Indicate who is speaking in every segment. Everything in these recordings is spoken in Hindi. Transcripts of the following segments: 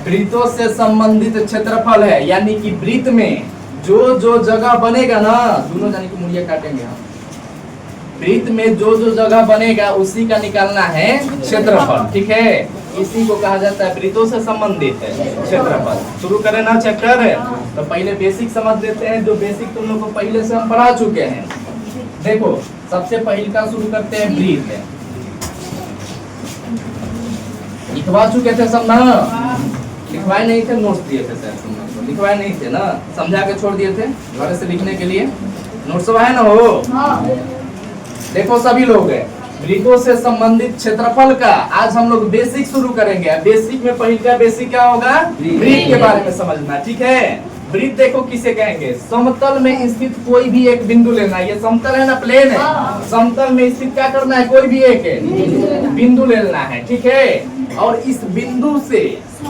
Speaker 1: वृत्तों से संबंधित क्षेत्रफल है, यानी कि वृत्त में जो जो जगह बनेगा ना, दोनों जाने की मुड़िया काटेंगे हम। वृत्त में जो जो जगह बनेगा उसी का निकालना है क्षेत्रफल, ठीक है। इसी को कहा जाता है वृत्तों से संबंधित है क्षेत्रफल। शुरू करें ना चैप्टर, तो पहले बेसिक समझ लेते हैं, जो बेसिक तुम लोग को पहले से हम पढ़ा चुके हैं। देखो सबसे पहले का शुरू करते हैं वृत्त। लिखवा चुके थे सब ना? लिखवाए नहीं थे? नोट्स दिए थे सर तुम लोग को? लिखवाए नहीं थे ना? समझा के छोड़ दिए थे घर से लिखने के लिए? नोट्स है ना हो? देखो सभी लोग वृत्तों से संबंधित क्षेत्रफल का आज हम लोग बेसिक शुरू करेंगे। बेसिक में पहले का बेसिक क्या होगा? वृत्त के बारे में समझना, ठीक है। वृत्त देखो किसे कहेंगे? समतल में स्थित कोई भी एक बिंदु लेना। ये समतल है ना, प्लेन है? समतल में स्थित क्या करना है? कोई भी एक बिंदु लेना है, ठीक है। और इस बिंदु से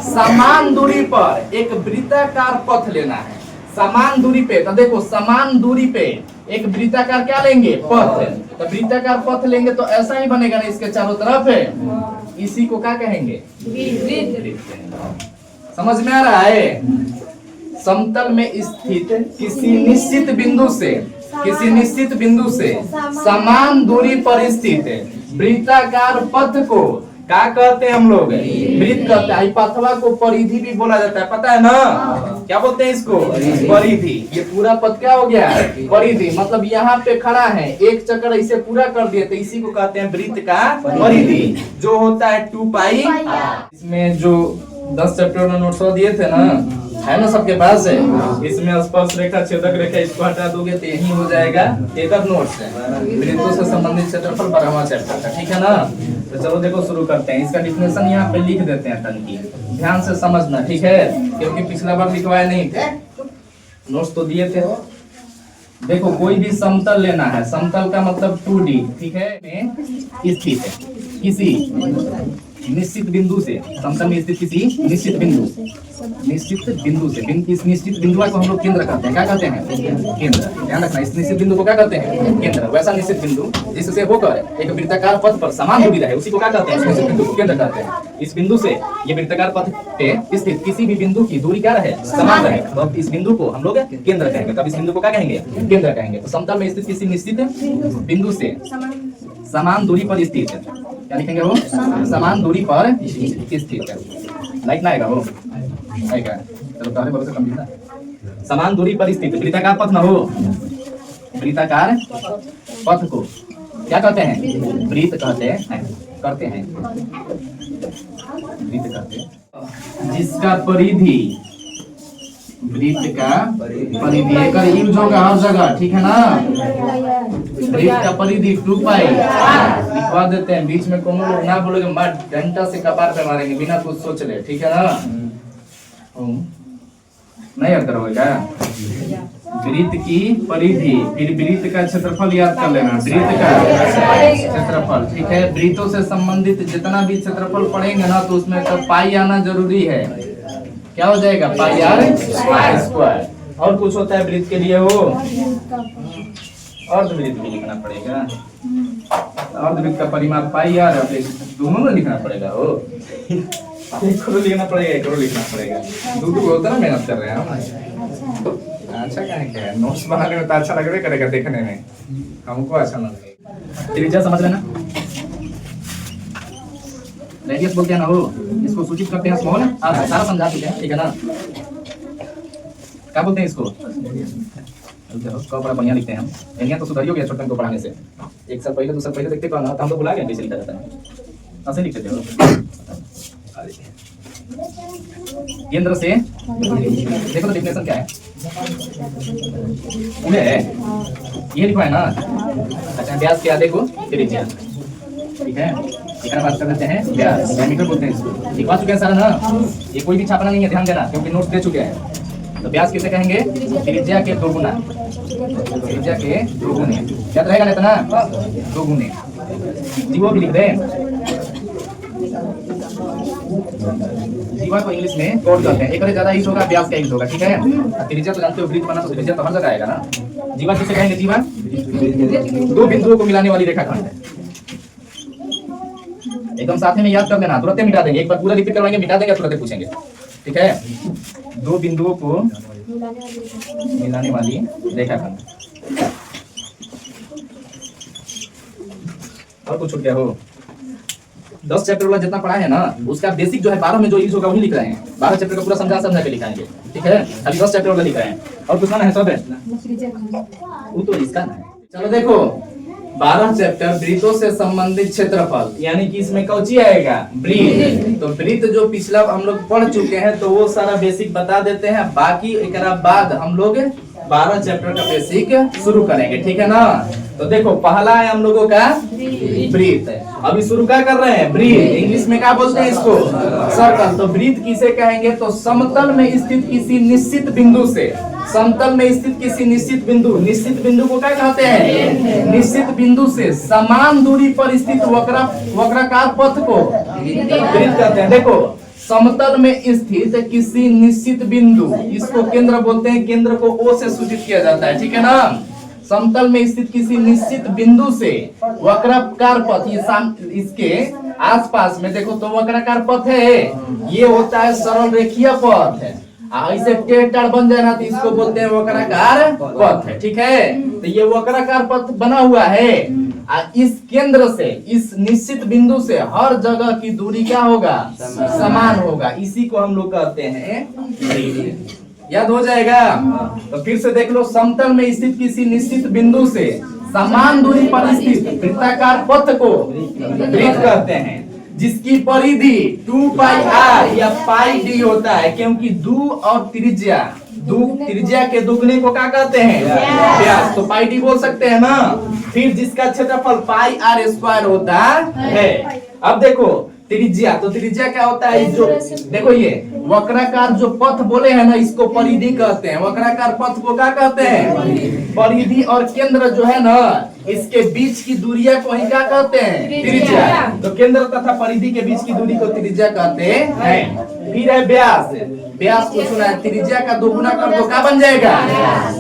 Speaker 1: समान दूरी पर एक वृत्ताकार पथ लेना है। समान दूरी पे, तो देखो समान दूरी पे एक वृत्ताकार क्या लेंगे? पथ। तो वृत्ताकार पथ लेंगे तो ऐसा ही बनेगा ना इसके चारों तरफ है। इसी को क्या कहेंगे? समझ में आ रहा है? समतल में स्थित किसी निश्चित बिंदु से समान दूरी पर स्थित वृत्ताकार पथ को क्या कहते हैं हम लोग? वृत्त कहते हैं। पथवा को परिधि भी बोला जाता है, पता है ना? क्या बोलते हैं इसको? परिधि। ये पूरा पथ क्या हो गया? परिधि। मतलब यहाँ पे खड़ा है, एक चक्कर ऐसे पूरा कर दिए तो इसी को कहते हैं वृत्त का परिधि, जो होता है 2 पाई। इसमें जो 10 चैप्टर में नोट्स दिए थे ना, है ना सबके पास है? इसमें स्पर्श रेखा, छेदक रेखा, इसको हटा दोगे तो यही हो जाएगा एक नोट्स है वृत्तों से संबंधित क्षेत्रफल 12वां चैप्टर का, ठीक है ना? तो चलो देखो शुरू करते हैं। इसका डिफिनेशन यहाँ पे लिख देते हैं टंकी, ध्यान से समझना, ठीक है? क्योंकि पिछला बार लिखवाए नहीं थे, नोट्स तो दिए थे। देखो कोई भी समतल लेना है, समतल का मतलब 2D, ठीक है, में स्थित है किसी निश्चित बिंदु से, समतल में स्थित किसी निश्चित बिंदु से इस निश्चित बिंदु को हम लोग केंद्र कहते हैं। क्या कहते हैं? केंद्र। ध्यान रखना, इस निश्चित बिंदु को क्या कहते हैं? केंद्र। वैसा निश्चित बिंदु जिससे होकर एक वृत्ताकार पथ पर समान दूरी रहे, उसी को क्या कहते हैं? इस निश्चित बिंदु को केंद्र कहते हैं। इस बिंदु से ये वृत्ताकार पथ पे स्थित किसी भी बिंदु की दूरी क्या रहे? समान रहे, तो इस बिंदु को हम लोग केंद्र कहेंगे। तब इस बिंदु को क्या कहेंगे? केंद्र कहेंगे। तो समतल में स्थित किसी निश्चित बिंदु से समान दूरी पर स्थित है, क्या लिखेंगे वो? समान दूरी पर स्थित है। लाइक ना आएगा वो? आएगा। चलो पहले बोलो तो कंप्लीट ना। समान दूरी पर स्थित वृत्ताकार पथ ना हो, वृत्ताकार पथ को क्या कहते हैं? वृत्त कहते हैं, करते हैं वृत्त कहते हैं। जिसका परिधि, वृत्त का परिधि एक यूज होगा हर जगह, ठीक है ना? वृत्त का परिधि 2 पाई लिखवा देते हैं। बीच में कोनो लोग ना बोलोगे, मत डंडा से कपार पे मारेंगे बिना कुछ सोच ले, ठीक है ना? नहीं याद करोगे क्या? वृत्त की परिधि, फिर वृत्त का क्षेत्रफल याद कर लेना। वृत्त का क्षेत्रफल, ठीक है। वृत्तों से संबंधित जितना भी क्षेत्रफल पढ़ेंगे ना, तो उसमें तो पाई आना जरूरी है। क्या हो जाएगा? पाई आर स्क्वायर। और कुछ होता है वृत्त के लिए वो अर्धवृत्त भी लिखना पड़ेगा। अर्धवृत्त का परिमाप पाई आर, दोनों में लिखना पड़ेगा वो। एक को लिखना पड़ेगा, एक को लिखना पड़ेगा। दो होता ना, मेहनत कर रहे हैं हम। अच्छा क्या है, नोट्स बनाने में तो अच्छा लगेगा करेगा, देखने में हमको अच्छा ना लगेगा। त्रिज्या समझ लेना, रेडियस बोलते हैं ना वो, इसको सूचित करते हैं स्मॉल। आप सारा समझा चुके हैं, ठीक है ना? क्या बोलते हैं इसको? उसका बड़ा बढ़िया लिखते हैं हम। इंडियन तो सुधारी हो गया छोटे को पढ़ाने से। एक साल पहले, 2 साल पहले देखते कौन ना, हम तो भुला गए कैसे लिखा जाता है। ऐसे लिखते थे केंद्र से। देखो तो डिफिनेशन क्या है? पूरे है ये लिखा है ना? अच्छा, व्यास क्या? देखो त्रिज्या, ठीक है। इतना बात कर लेते हैं व्यास, डायमीटर बोलते हैं इसको। लिखवा चुके हैं सारा ना? ये कोई भी छापना नहीं है, ध्यान देना, क्योंकि नोट्स दे चुके हैं। तो व्यास किसे कहेंगे? त्रिज्या के 2 गुना। त्रिज्या के 2 गुने याद रहेगा ना? इतना 2 गुने। जीवा भी लिख दे। जीवा को इंग्लिश में कोड करते हैं। एक ज्यादा यूज होगा, व्यास का यूज होगा, ठीक है। त्रिज्या तो जानते हो, वृत्त बना तो त्रिज्या तो हर जगह आएगा ना। जीवा किसे कहेंगे? जीवा 2 बिंदुओं को मिलाने वाली रेखाखंड है। एकदम साथ में याद कर देना, तुरंत मिटा देंगे। एक बार पूरा रिपीट करवाएंगे, मिटा देंगे, तुरंत पूछेंगे। ठीक है, दो बिंदुओं को मिलाने वाली रेखा खंड। और कुछ छूट गया हो? 10 चैप्टर वाला जितना पढ़ा है ना उसका बेसिक जो है 12 में जो यूज होगा वही लिख रहे हैं। 12 चैप्टर का पूरा समझा के लिखाएंगे, ठीक है। अभी 10 चैप्टर वाला लिख रहे हैं और कुछ ना है, सब है वो तो इसका ना है। चलो देखो 12 चैप्टर वृत्तों से संबंधित क्षेत्रफल, यानी कि इसमें कौची आएगा? वृत्त। तो वृत्त जो पिछला हम लोग पढ़ चुके हैं तो वो सारा बेसिक बता देते हैं, बाकी एक बाद हम लोग 12 चैप्टर का बेसिक शुरू करेंगे, ठीक है ना। तो देखो पहला है हम लोगों का वृत्त। अभी शुरू क्या कर रहे हैं? वृत्त। इंग्लिश में क्या बोलते हैं इसको? सर्कल। तो वृत्त किसे कहेंगे? तो समतल में स्थित किसी निश्चित बिंदु से, समतल में स्थित किसी निश्चित बिंदु, निश्चित बिंदु को क्या कहते हैं? निश्चित बिंदु से समान दूरी पर स्थित वक्राकार पथ को वृत्त कहते हैं। देखो समतल में स्थित किसी निश्चित बिंदु, इसको केंद्र बोलते हैं, केंद्र को ओ से सूचित किया जाता है, ठीक है ना। समतल में स्थित किसी निश्चित बिंदु से वक्राकार पथ, इसके आसपास में देखो तो वक्राकार पथ है, ये होता है सरल रेखीय पथ है। ऐसे टेढ़ बन जाए ना तो इसको बोलते हैं वक्राकार पथ है, ठीक है। तो ये वक्राकार पथ बना हुआ है, इस केंद्र से इस निश्चित बिंदु से हर जगह की दूरी क्या होगा? समान होगा। इसी को हम लोग कहते हैं वृत्त। याद हो जाएगा? तो फिर से देख लो, समतल में स्थित किसी निश्चित बिंदु से समान दूरी पर स्थित वृत्ताकार पथ को वृत्त कहते हैं, जिसकी परिधि 2 पाई r या पाई d होता है, क्योंकि दू और त्रिज्या के दुगने को क्या कहते हैं? व्यास। तो पाई d बोल सकते हैं ना। फिर जिसका क्षेत्रफल पाई r स्क्वायर होता है। अब देखो त्रिज्या, तो त्रिज्या क्या होता है? जो देखो ये वक्राकार जो पथ बोले हैं ना, इसको परिधि कहते हैं। वक्राकार पथ को क्या कहते हैं? परिधि। और केंद्र जो है ना, इसके बीच की दूरिया को ही क्या कहते हैं? त्रिज्या। तो केंद्र तथा परिधि के बीच की दूरी को त्रिज्या कहते हैं। फिर है व्यास। व्यास को सुना है, त्रिज्या का दोगुना कर दो क्या बन जाएगा?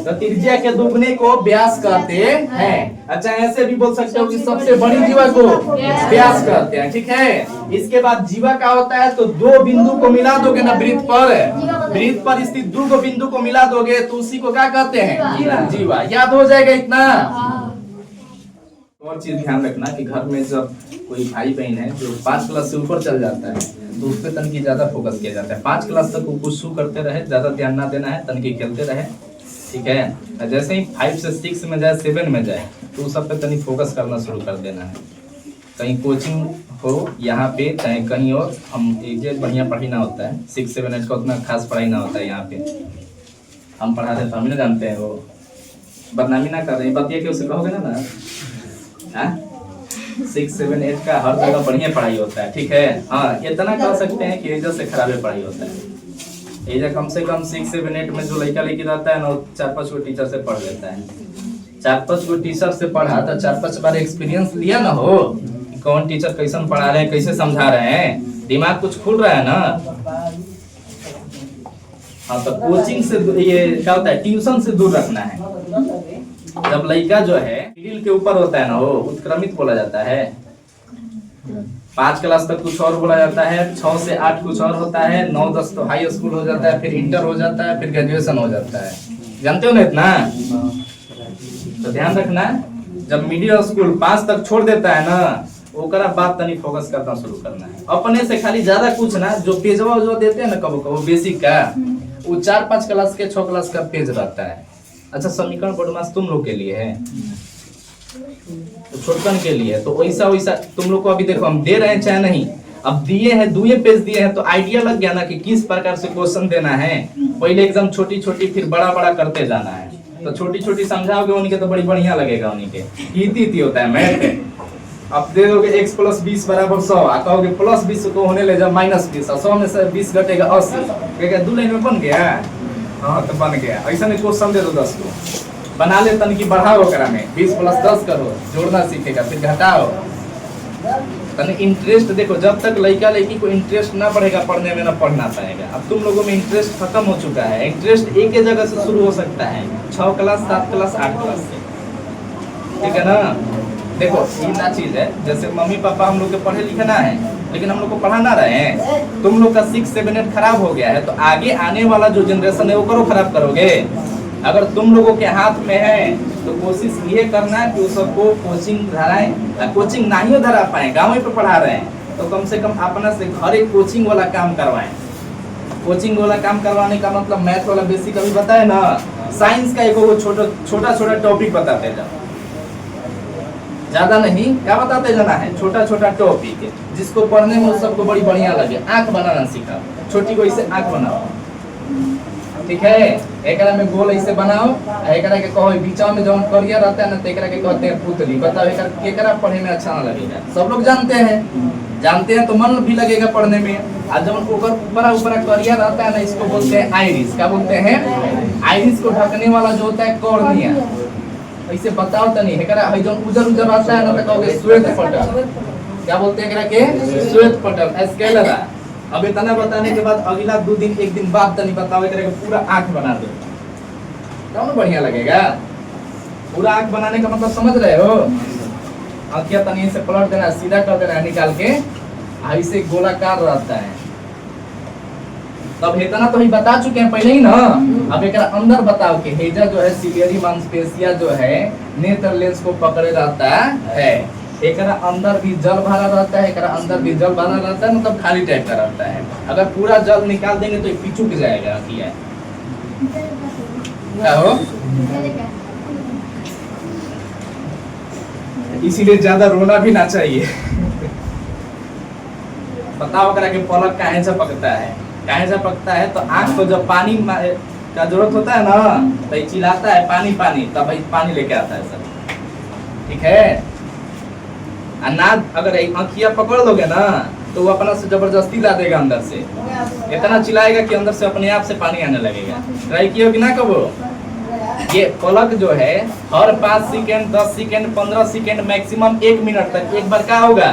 Speaker 1: तो त्रिज्या के दोगुने को व्यास कहते हैं। अच्छा ऐसे भी बोल सकते हो कि सबसे बड़ी जीवा को व्यास कहते हैं, ठीक है। इसके बाद जीवा का होता है, तो दो बिंदु को मिला दोगे ना वृत्त पर स्थित दो बिंदु को मिला दोगे तो उसी को क्या कहते हैं? जीवा। याद हो जाएगा इतना। और चीज ध्यान रखना कि घर में जब कोई भाई बहन है जो 5 क्लास से ऊपर चल जाता है तो उस पर तनकी ज्यादा फोकस किया जाता है। 5 क्लास तक वो कुछ शू करते रहे, ज्यादा ध्यान ना देना है, तनकी खेलते रहे, ठीक है। जैसे ही 5 से 6 में जाए, 7 में जाए तो सब पे तनिक फोकस करना शुरू कर देना है। कहीं कोचिंग हो यहाँ पे चाहे कहीं और, हम एक बढ़िया पढ़ाई ना होता है। 6, 7, 8 का उतना खास पढ़ाई ना होता है यहाँ पे। हम पढ़ाते तो हम ही जानते हैं, वो बदनामी ना कर रहे हैं, बतिया के उसे कहोगे ना 6, 7, 8 का हर जगह बढ़िया पढ़ाई होता है, ठीक है। हाँ इतना कह सकते हैं कि एजा से खराबे पढ़ाई होता है। एजा कम से कम 6, 7, 8 में जो लड़का लेके रहता है ना, 4-5 को टीचर से पढ़ लेता है। 4-5 को टीचर से पढ़ा तो 4-5 बार एक्सपीरियंस लिया ना हो, कौन टीचर कैसे पढ़ा रहे हैं, कैसे समझा रहे हैं, दिमाग कुछ खुल रहा है ना। हाँ तो कोचिंग से ये क्या होता है, ट्यूशन से दूर रखना है। जब लड़का जो है मिडिल के ऊपर होता है ना, वो उत्क्रमित बोला जाता है। 5 क्लास तक कुछ और बोला जाता है, 6 से 8 कुछ और होता है, 9-10 तो हाई स्कूल हो जाता है, फिर इंटर हो जाता है, फिर ग्रेजुएशन हो जाता है। जानते हो ना इतना? तो ध्यान रखना, जब मिडिल स्कूल 5 तक छोड़ देता है ना, ओकरा बात तनी फोकस करना शुरू करना है। अपने से खाली ज्यादा कुछ ना, जो पेजवा जो देते हैं ना कबो कबो बेसिक का, वो 4-5 क्लास के 6 क्लास का पेज रहता है। अच्छा समीकरण बदमाश तुम लोग के लिए है, तो छोटकन के लिए, तो वैसा वैसा तुम लोग को अभी देखो हम दे रहे हैं चाहे नहीं, अब दिए हैं, 2 पेज दिए हैं, तो आइडिया लग गया ना कि किस प्रकार से क्वेश्चन देना है। पहले एकदम छोटी छोटी फिर बड़ा बड़ा करते जाना है। तो छोटी छोटी समझाओगे उनके तो बड़ी बढ़िया लगेगा, उनके इति होता है मैथ। अब दे दोगे x + 20 = 100, कहोगे +20 को होने ले जाओ -20, 100 में से 20 घटेगा 80, क्या 2 लाइन में बन गया? हाँ तो बन गया। ऐसा नहीं क्वेश्चन दे दो 10 को, बना ले तन की बढ़ाओ करा में 20 + 10 करो, जोड़ना सीखेगा, फिर घटाओ। तने इंटरेस्ट देखो, जब तक लड़का लड़की को इंटरेस्ट ना बढ़ेगा पढ़ने में, ना पढ़ना पाएगा। अब तुम लोगों में इंटरेस्ट खत्म हो चुका है। इंटरेस्ट एक ही जगह से शुरू हो सकता है, 6 क्लास 7 क्लास 8 क्लास से, ठीक है ना। देखो ये ना चीज है, जैसे मम्मी पापा हम लोग के पढ़े लिखे ना है, लेकिन हम लोग को पढ़ा ना रहे हैं। तुम लोग का 6 7 8 खराब हो गया है तो आगे आने वाला जो जनरेशन है वो करो खराब करोगे। अगर तुम लोगों के हाथ में है तो कोशिश ये करना है कि सबको कोचिंग धराएं। कोचिंग नहीं धरा पाए, गाँव पे पढ़ा रहे हैं तो कम से कम अपना से घर एक कोचिंग वाला काम करवाएं। कोचिंग वाला काम करवाने का मतलब मैथ वाला बेसिक अभी बताए ना, साइंस का एक छोटा छोटा टॉपिक बताते जाओ, ज्यादा नहीं, क्या बताते जाना है, छोटा छोटा टॉपिक जिसको पढ़ने में सबको बड़ी बढ़िया लगे। आंख बनाना सीखा, छोटी को इसे आंख बनाओ, ठीक है। एकरा में गोल ऐसे बनाओ, एकरा के कहो बीचा में जौन करिया रहता है ना तो एकरा के कहते हैं पुतली। बताओ एकरा पढ़ने में अच्छा ना लगेगा, सब लोग जानते हैं तो मन भी लगेगा पढ़ने में। और जब ऊपर करिया रहता है ना इसको बोलते हैं आइरिस। क्या बोलते हैं? आइरिस को ढकने वाला जो होता है कॉर्निया। ऐसे बताओ तो नहीं एकरा जो उजर रहता है ना तो कहोगे श्वेत पटल। क्या बोलते हैं एकरा के? श्वेत पटल, स्केलेरा। अब इतना बताने के बाद अगला 2 दिन 1 दिन बाद तनी बताओ एकरा के पूरा आंख बना दो, कौन बढ़िया लगेगा? पूरा आंख बनाने का मतलब समझ रहे हो? आंखिया तनी से पलट देना, सीधा कर देना निकाल के, ऐसे गोलाकार रहता है। तब इतना तो ही बता चुके हैं पहले ही ना। अब एक अंदर बताओ कि हेजा जो है सिलियरी मांसपेशिया जो है नेत्र लेंस को पकड़े रहता है। एक अंदर भी जल भरा रहता है, एक अंदर भी जल भरा रहता है, मतलब खाली टाइप का रहता है। अगर पूरा जल निकाल देंगे तो पिचुक जाएगा। क्या हो? इसीलिए ज्यादा रोना भी ना चाहिए। बताओ करा के पलक काहे से पकता है? काहे से पकता है? तो आंख को जब पानी का जरूरत होता है ना तो ये चिल्लाता है पानी पानी, तब भाई पानी लेके आता है सब, ठीक है। अनाज अगर आंखिया पकड़ लोगे ना तो वो अपना से जबरदस्ती ला देगा, अंदर से इतना चिल्लाएगा कि अंदर से अपने आप से पानी आने लगेगा। ट्राई किया कि ना कबो? ये पलक जो है हर 5 second 10 second 15 second maximum 1 minute तक एक बार क्या होगा?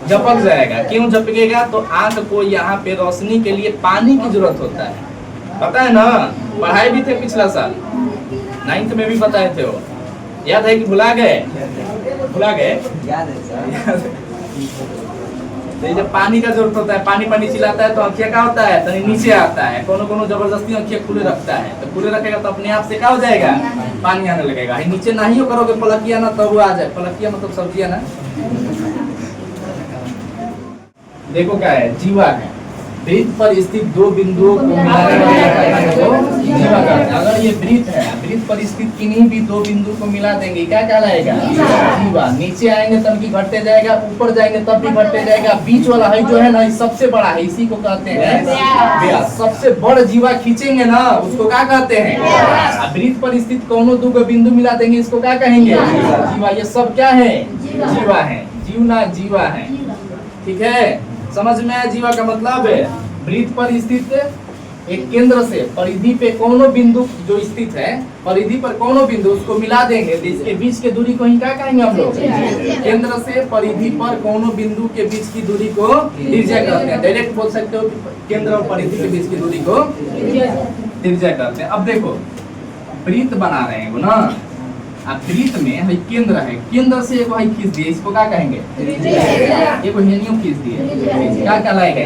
Speaker 1: झपक जाएगा। क्यों झपकेगा? तो आंख को यहाँ पे रोशनी के लिए पानी की जरूरत होता है। पता है ना, पढ़ाई भी थे पिछला साल 9th में भी बताए थे। वो याद है कि भुला गए? याद है। तो जब पानी का जरूरत होता है, पानी चिल्लाता है तो आँखिया क्या होता है? तो नीचे आता है। कोनो जबरदस्ती आँखिया खुले रखता है, तो खुले रखेगा तो अपने आप से क्या हो जाएगा? पानी आने लगेगा। नीचे नहीं करोगे पलकिया ना तब वो आ जाए। पलकिया मतलब सब्जिया ना। देखो क्या है? जीवा है। वृत्त पर स्थित 2 बिंदुओं को मिलाने वाला जीवा कहते हैं। अगर ये वृत्त है, वृत्त पर स्थित किन्हीं भी 2 बिंदु को मिला देंगे क्या कहलाएगा? जीवा। नीचे आएंगे तब भी घटते जाएगा, ऊपर जाएंगे तब भी घटते जाएगा। बीच वाला है जो है ना सबसे बड़ा है, इसी को कहते हैं व्यास। सबसे बड़ा जीवा खींचेंगे ना उसको क्या कहते हैं? वृत्त पर स्थित कोनो 2 बिंदु मिला देंगे इसको क्या कहेंगे? जीवा। ये सब क्या है? जीवा है। जीवना जीवा है, ठीक है। समझ में आया? जीवा का मतलब है वृत्त पर स्थित एक केंद्र से परिधि पे कोनो बिंदु जो स्थित है, परिधि पर कोनो बिंदु उसको मिला देंगे तो इसके बीच के दूरी को ही क्या कहेंगे हम लोग? केंद्र से परिधि पर कोनो बिंदु के बीच की दूरी को त्रिज्या कहते हैं। डायरेक्ट बोल सकते हो केंद्र और परिधि के बीच की दूरी को त्रिज्या कहते हैं। अब देखो वृत्त बना रहे हैं वो ना, अब वृत्त में है केंद्र है, केंद्र से एक खींच दिए, इसको क्या कहेंगे? एक हेनियो खींच दिए, क्या कहलाएगा?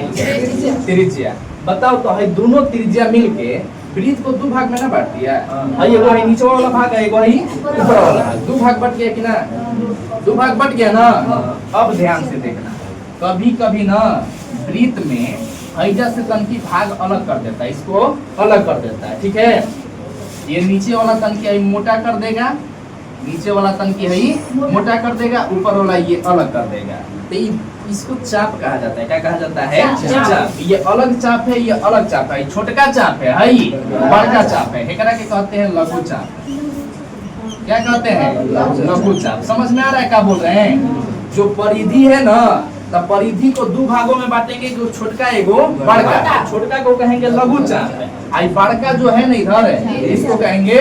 Speaker 1: त्रिज्या। बताओ तो है दोनों त्रिज्या मिलके वृत्त को 2 भाग में ना बांट दिया है। एगो है नीचे वाला भाग है, एगो है ऊपर वाला भाग। 2 भाग बट गया कि ना? 2 भाग बट गया ना। अब ध्यान से देखना, कभी कभी ना वृत्त में हैजा से तनकी भाग अलग कर देता है, इसको अलग कर देता है, ठीक है। ये नीचे वाला तनकी मोटा कर देगा, नीचे वाला तनकी है मोटा कर देगा, ऊपर वाला ये अलग कर देगा। तो इसको चाप कहा जाता है। क्या कहा जाता है? चाप। ये अलग चाप है, ये अलग चाप है। छोटका चाप है, बड़का चाप है, एकरा के कहते हैं लघु चाप। क्या कहते हैं? लघु चाप। समझ में आ रहा है क्या बोल रहे हैं? जो परिधि है ना, तब परिधि को 2 भागों में बांटेंगे, जो छोटका एगो बड़का। छोटका को कहेंगे लघु चाप, आई बड़का जो है ना इधर है इसको कहेंगे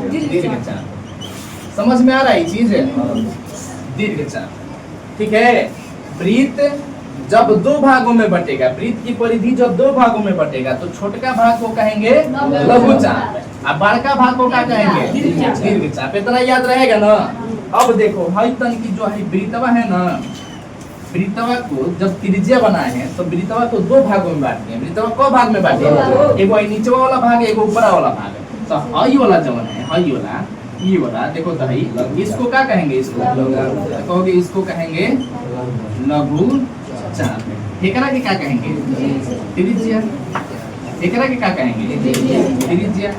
Speaker 1: दीर्घ चाप। समझ में आ रहा है चीज? दीर्घ चाप, ठीक है। वृत्त जब 2 भागों में बटेगा, वृत्त की परिधि जब 2 भागों में बटेगा तो छोटका भाग को कहेंगे लघु चाप, और बड़का भाग को क्या कहेंगे? दीर्घ चाप। इतना याद रहेगा ना। अब देखो हई तन की जो है वृत्तवा है ना, वृत्तवा को जब त्रिज्या बनाए हैं तो वृत्तवा को दो भागों में बांटे हैं। वृत्तवा को भाग में बांटे हैं, एगो नीचे वाला भाग, एगो ऊपर वाला भाग है। तो हई वाला जवन है, हई वाला, ये वाला देखो तो हई, इसको क्या कहेंगे? इसको कहोगे, इसको कहेंगे लघु चाप। एकरा के क्या कहेंगे? त्रिज्या। एकरा के क्या कहेंगे? त्रिज्या।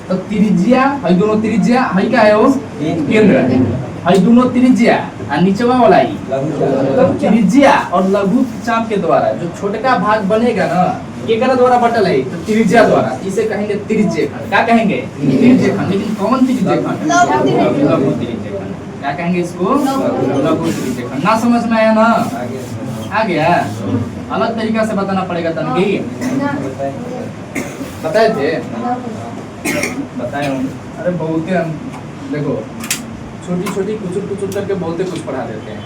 Speaker 1: तो त्रिज्या, हई दोनों त्रिज्या, हई क्या है? वो केंद्र है। हई दोनों त्रिज्या और नीचवा वाला ही त्रिज्या और लघु चाप के द्वारा जो छोटका भाग बनेगा ना, केकरा द्वारा बटल है? तो त्रिज्या द्वारा। इसे कहेंगे त्रिज्य खंड। क्या कहेंगे? त्रिज्य खंड। लेकिन कौन त्रिज्य खंड? लघु त्रिज्य खंड। क्या कहेंगे इसको? लघु त्रिज्य खंड। ना समझ में आया ना? आ गया? अलग तरीका से बताना पड़ेगा तनकी। बताए थे? बताए हूँ। अरे बहुत ही देखो, छोटी छोटी कुछ करके बहुत कुछ पढ़ा देते हैं।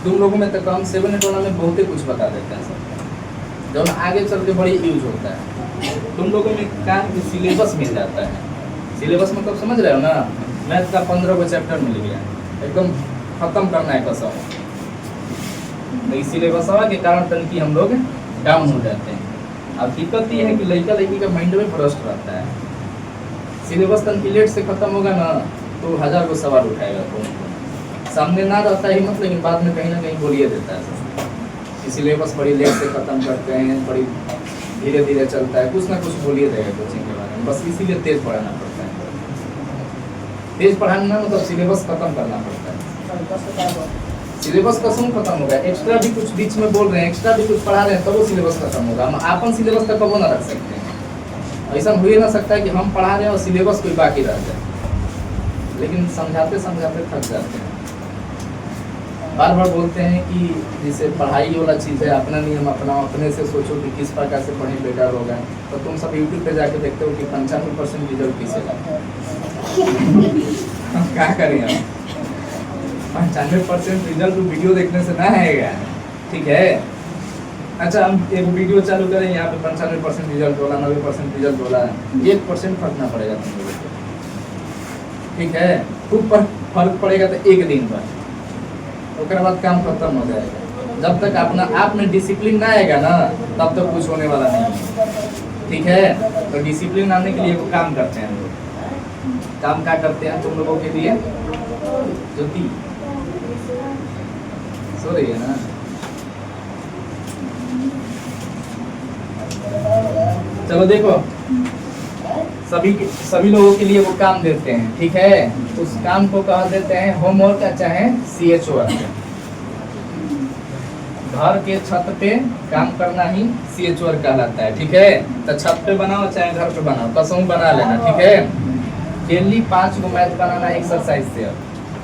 Speaker 1: तुम लोगों में तो कम 7-8 वाला में बहुत कुछ बता देते हैं सब, जब आगे चल के बड़ी यूज होता है। तुम लोगों में क्या सिलेबस मिल जाता है। सिलेबस मतलब समझ रहे हो ना? मैथ का 15 गो चैप्टर मिल गया, एकदम खत्म करना है कसम। तो सिलेबस के कारण तनकी हम लोग डाउन हो जाते हैं। अब दिक्कत ये है कि लड़का लड़की का माइंड में भ्रष्ट रहता है। सिलेबस तनकी लेट से खत्म होगा ना तो 1000 को सवाल उठाएगा। तो सामने ना रहता है हिम्मत, लेकिन बाद में कहीं ना कहीं बोलिए देता है। सिलेबस बड़ी लेट से खत्म करते हैं, बड़ी धीरे धीरे चलता है, कुछ ना कुछ बोलिए देगा कोचिंग के बारे में। बस इसीलिए तेज पढ़ाना पड़ता है। तेज पढ़ाना मतलब सिलेबस खत्म करना पड़ता है। सिलेबस कसम खत्म होगा, एक्स्ट्रा भी कुछ बीच में बोल रहे हैं, एक्स्ट्रा भी कुछ पढ़ा रहे हैं, तब वो सिलेबस खत्म होगा। हम अपन सिलेबस तक कबो ना रख सकते हैं। ऐसा हो ही ना सकता है कि हम पढ़ा रहे हैं और सिलेबस कोई बाकी रह जाए। लेकिन समझाते समझाते थक जाते हैं। बार बार बोलते हैं कि जैसे पढ़ाई वाला चीज़ है, अपना नियम अपना, अपने से सोचो कि किस प्रकार से पढ़े बेटर होगा। तो तुम सब यूट्यूब पे जाके देखते हो कि 95% रिजल्ट किसे लाता है। हम क्या करें? 95% रिजल्ट वीडियो देखने से ना आएगा, ठीक है? अच्छा, हम एक वीडियो चालू करें, यहाँ पे 95% रिजल्ट वाला, 90% रिजल्ट वाला, 1% फर्क ना पड़ेगा तुम लोगों को, ठीक है? खूब फर्क पड़ेगा तो एक दिन पर, उसके बाद काम खत्म हो जाएगा। जब तक अपना आप में डिसिप्लिन ना आएगा ना, तब तक कुछ होने वाला नहीं है, ठीक है? तो डिसिप्लिन आने के लिए वो काम करते हैं लोग। काम क्या करते हैं तुम लोगों के लिए? ज्योति सो रही है ना? चलो देखो, सभी लोगों के लिए वो काम देते हैं, ठीक है? उस काम को कहा देते हैं होमवर्क, चाहे CH वर्क। घर के छत पे काम करना ही CH वर्क कहलाता है, ठीक है? तो छत पे बनाओ चाहे घर पे बनाओ, कसम बना लेना, ठीक है? डेली 5 गो मैथ बनाना एक्सरसाइज से।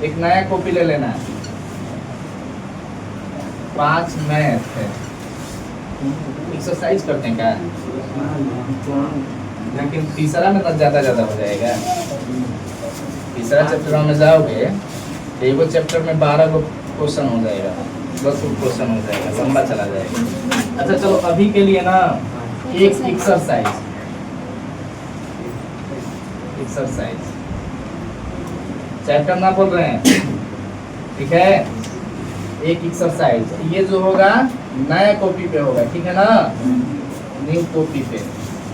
Speaker 1: एक नया कॉपी ले लेना, 5 मैथ एक्सरसाइज करते हैं क्या? लेकिन तीसरा में तो ज्यादा हो जाएगा। तीसरा चैप्टर में जाओगे, एगो चैप्टर में 12 गो क्वेश्चन हो जाएगा, 10 गो क्वेश्चन हो जाएगा, लंबा चला जाएगा। अच्छा चलो, अभी के लिए ना एक एक्सरसाइज चैप्टर ना बोल रहे हैं, ठीक है? एक एक्सरसाइज, ये जो होगा नया कॉपी पे होगा, ठीक है ना? न्यू कॉपी पे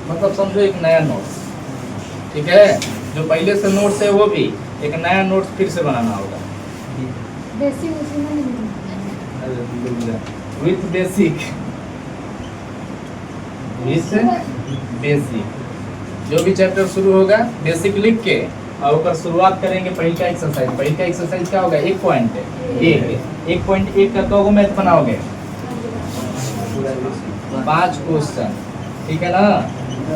Speaker 1: मतलब समझो एक नया नोट्स, ठीक है? जो पहले से नोट्स है वो भी एक नया नोट्स फिर से बनाना होगा विथ बेसिक। जो भी चैप्टर शुरू होगा बेसिक लिख के और शुरुआत करेंगे। पहला एक्सरसाइज क्या होगा? 1.1 का दो मैथ बनाओगे, 5 क्वेश्चन, ठीक है ना?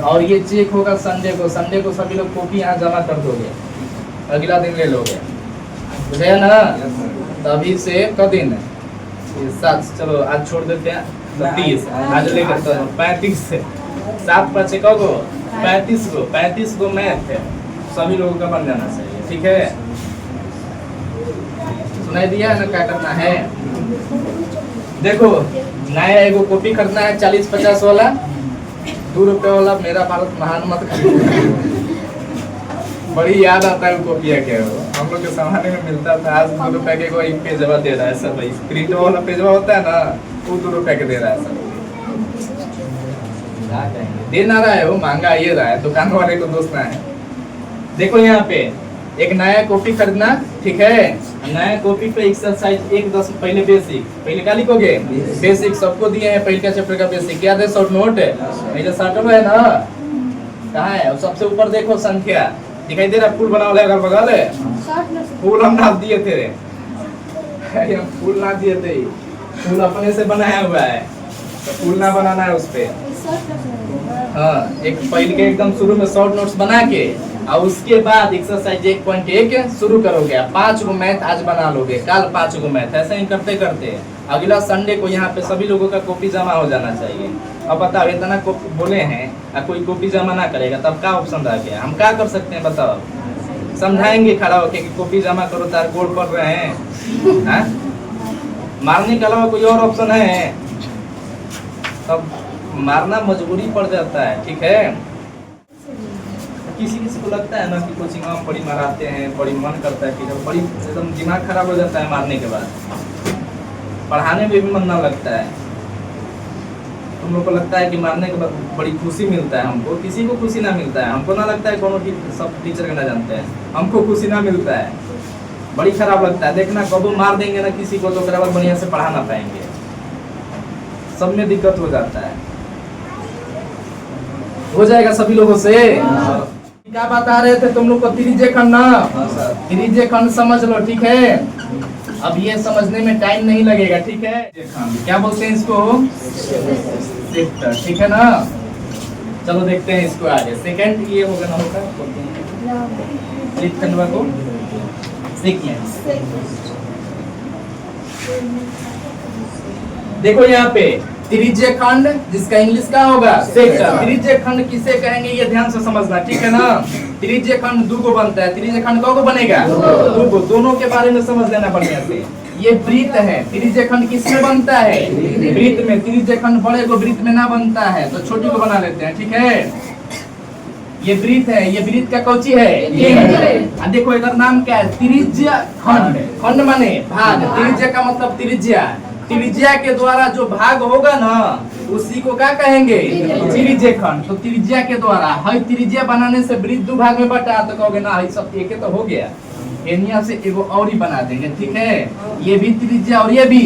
Speaker 1: और ये चेक होगा संडे को सभी लोग कॉपी यहाँ जमा कर दोगे, अगला दिन ले लोगे, बुझे ना? तभी से क दिन 7, चलो आज छोड़ देते हैं, 30 आज लेकर 35 से 7 5 को 35 गो मैथ है, सभी लोगों का बन जाना चाहिए, ठीक है? सुनाई दिया ना क्या करना है? देखो, नया एगो कॉपी खरीदना है 40-50 वाला, 2 रुपए वाला मेरा भारत महान मत खरीदना। बड़ी याद आता है कॉपी के, हम लोग के सामान्य में मिलता था, आज 2 रुपए के को एक पेजवा दे रहा है सब भाई। प्रिंट वाला पेजवा होता है ना, वो 2 रुपए के दे रहा है सब। क्या कहेंगे, दे ना रहा है वो, महंगा ये रहा है, दुकान वाले को दोस्त ना है। देखो यहाँ पे एक नया कॉपी खरीदना, ठीक है, नया कॉपी पे एक्सरसाइज 1-10 पहले बेसिक, पहले क्या लिखोगे बेसिक, सबको दिए हैं पहले का चैप्टर का बेसिक, क्या दे शॉर्ट नोट है, ये शॉर्ट है ना, कहाँ है, सबसे ऊपर देखो संख्या दिखाई दे रहा, फूल बना वाला अगर बगल है, फूल हम ना दिए थे, हम फूल ना दिए थे, फूल अपने से बनाया हुआ है, तो फूल ना बनाना है उस पे। हाँ, एक पहले के एकदम शुरू में शॉर्ट नोट्स बना के और उसके बाद एक्सरसाइज 1.1 शुरू करोगे, 5 गो मैथ आज बना लोगे, कल 5 गो मैथ, ऐसे ही करते करते अगला संडे को यहाँ पे सभी लोगों का कॉपी जमा हो जाना चाहिए। अब बताओ इतना बोले हैं और कोई कॉपी जमा ना करेगा तब क्या ऑप्शन रह गया, हम क्या कर सकते हैं बताओ, समझाएंगे खड़ा होके कि कॉपी जमा करो तार गोल पड़ रहे हैं, हाँ? मारने के अलावा कोई और ऑप्शन है, तब मारना मजबूरी पड़ जाता है, ठीक है। किसी किसी को लगता है ना कि कोचिंग में बड़ी माराते हैं, बड़ी मन करता है कि बड़ी एकदम दिमाग खराब हो जाता है मारने के बाद, पढ़ाने में भी मन ना लगता है। तुम लोग को लगता है कि मारने के बाद बड़ी खुशी मिलता है, हमको किसी को खुशी ना मिलता है, हमको ना लगता है कोनो सब टीचर का ना जानते हैं, हमको खुशी ना मिलता है, बड़ी खराब लगता है। देखना कब मार देंगे ना किसी को तो बराबर बढ़िया से पढ़ा ना पाएंगे, सब में दिक्कत हो जाता है, हो जाएगा सभी लोगों से। क्या बता रहे थे तुम लोग को, त्रिज्य खंड ना, त्रिज्य खंड समझ लो, ठीक है। अब ये समझने में टाइम नहीं लगेगा, ठीक है। क्या बोलते हैं इसको, सेक्टर, ठीक है ना। चलो देखते हैं इसको आगे, सेकंड ये होगा ना, होगा खंडवा को सीक्वेंस। देखो यहाँ पे त्रिज्य खंड, जिसका इंग्लिश का होगा सेक्टर। त्रिज्य खंड किसे कहेंगे ये ध्यान से समझना, ठीक है ना। त्रिज्य खंड 2 को बनता है, त्रिज्य खंड कौ को बनेगा 2 को, दोनों के बारे में समझ लेना बढ़िया से। ये वृत्त है, त्रिज्य खंड किसमें बनता है वृत्त में, त्रिज्य खंड बड़े को वृत्त में ना बनता है तो छोटी को बना लेते हैं, ठीक है। ये वृत्त है, ये वृत्त का कौची है, देखो इधर नाम क्या है त्रिज्य खंड, खंड माने भाग, त्रिज्य का मतलब त्रिज्या, त्रिज्या के द्वारा जो भाग होगा ना उसी को क्या कहेंगे त्रिज्य खंड। तो त्रिज्या के द्वारा हई त्रिज्या बनाने से वृत्त 2 भाग में बटा, तो कहोगे ना हई सब एक तो हो गया, एनिया से एगो और ही बना देंगे, ठीक है। ये भी त्रिज्या और ये भी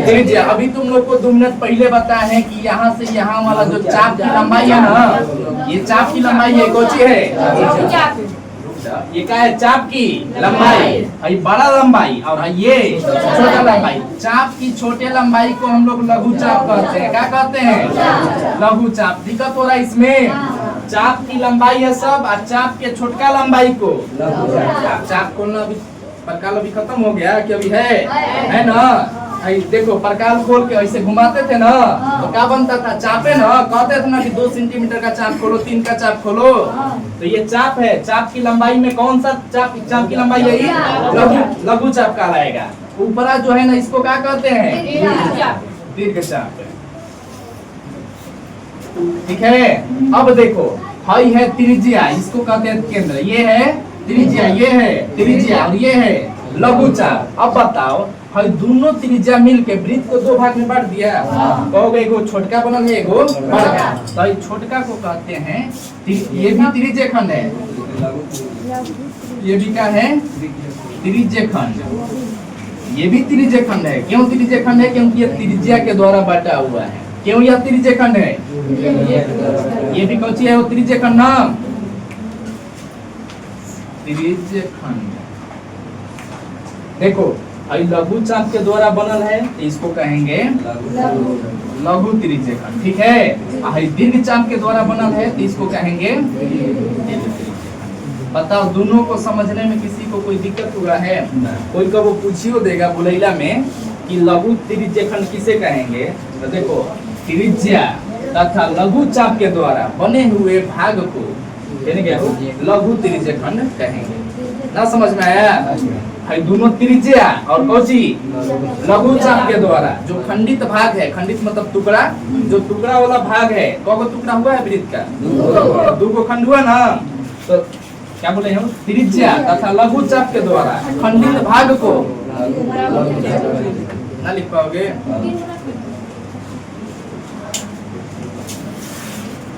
Speaker 1: त्रिज्या। अभी तुम लोग को 2 मिनट पहले बताया है कि यहाँ से यहाँ वाला जो चाप की लंबाई है ना, ये चाप की लंबाई है, कौची है ये क्या है चाप की लंबाई, ये बड़ा लंबाई और ये छोटा लंबाई। चाप की छोटे लंबाई को हम लोग लघु चाप कहते हैं, क्या कहते हैं लघु चाप। दिक्कत हो रहा है इसमें, चाप की लंबाई है सब और चाप के छोटका लंबाई को चाप खोलना अभी प्रकाल अभी खत्म हो गया कि अभी है ना। देखो प्रकाल खोल के ऐसे घुमाते थे ना तो क्या बनता था चापे ना, कहते थे ना कि 2 सेंटीमीटर का चाप खोलो, 3 का चाप खोलो, तो ये चाप है। चाप की लंबाई में कौन सा चाप की लंबाई है लघु चाप कहलाएगा। ऊपरा जो है ना इसको क्या कहते हैं दीर्घ चाप, ठीक है। अब देखो हई है त्रिज्या, इसको कहते हैं केंद्र, ये है त्रिज्या, ये है त्रिज्या और ये है लघु चाप। अब बताओ हई दोनों त्रिज्या मिलके वृत्त को 2 भाग में बांट दिया, कहोगे एगो छोटका बनल है एगो बड़का, तो ये छोटका को कहते हैं, ये भी त्रिज्य खंड है, ये भी क्या है त्रिज्य खंड, ये भी त्रिज्य खंड है। क्यों त्रिज्य खंड है, क्योंकि ये त्रिज्या के द्वारा बांटा हुआ है। क्यों यह त्रिज्य खंड है, ये भी कौची है वो त्रिज्य खंड ना, त्रिज्य खंड। देखो लघु चाप के द्वारा बनल है तो इसको कहेंगे लघु त्रिज्य खंड, ठीक है। दीर्घ चाप के द्वारा बनल है तो इसको कहेंगे दीर्घ त्रिज्य खंड। बताओ दोनों को समझने में किसी को कोई दिक्कत हुआ है, कोई को वो पूछियो देगा बुलैला में कि लघु त्रिज्य खंड किसे कहेंगे, तो देखो त्रिज्या तथा लघु चाप के द्वारा बने हुए भाग को लघु त्रिज्य खंड कहेंगे। ना समझ में आया, है दोनों त्रिज्या और कौची लघु चाप के द्वारा जो खंडित भाग है, खंडित मतलब टुकड़ा, जो टुकड़ा वाला भाग है, कौगो टुकड़ा हुआ है वृत्त का 2 खंड हुआ ना, तो क्या बोले हम, त्रिज्या तथा लघु चाप के द्वारा खंडित भाग को ना लिख पाओगे।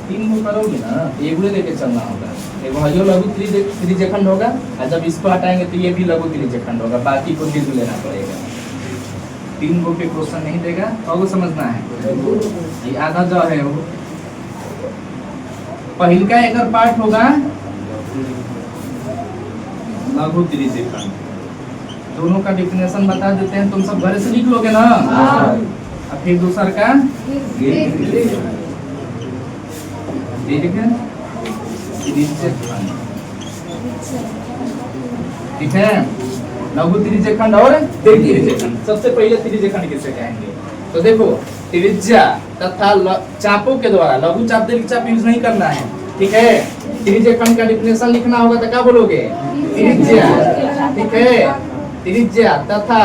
Speaker 1: 3 को करोगे ना, एक लेके चलना होगा। एगो हयो लघु त्रिज्यखंड होगा, और जब इसको हटाएंगे तो ये भी लघु त्रिज्यखंड होगा, बाकी को दीर्घ लेना पड़ेगा। 3 गो पे क्वेश्चन नहीं देगा, तो समझना है। ये आधा जो है वो पहल का एक पार्ट होगा लघु त्रिज्यखंड। दोनों का डिफिनेशन बता देते हैं, तुम सब घर से लिख लोगे ना। और फिर दूसरा का ठीक है, लघु त्रिज्यखंड और दीर्घ त्रिज्यखंड। सबसे पहले त्रिज्यखंड किसे कहेंगे, तो देखो त्रिज्या तथा चापों के द्वारा, लघु चाप दीर्घ चाप यूज नहीं करना है, ठीक है। त्रिज्यखंड का डिफिनेशन लिखना होगा तो क्या बोलोगे, त्रिज्या, ठीक है। त्रिज्या तथा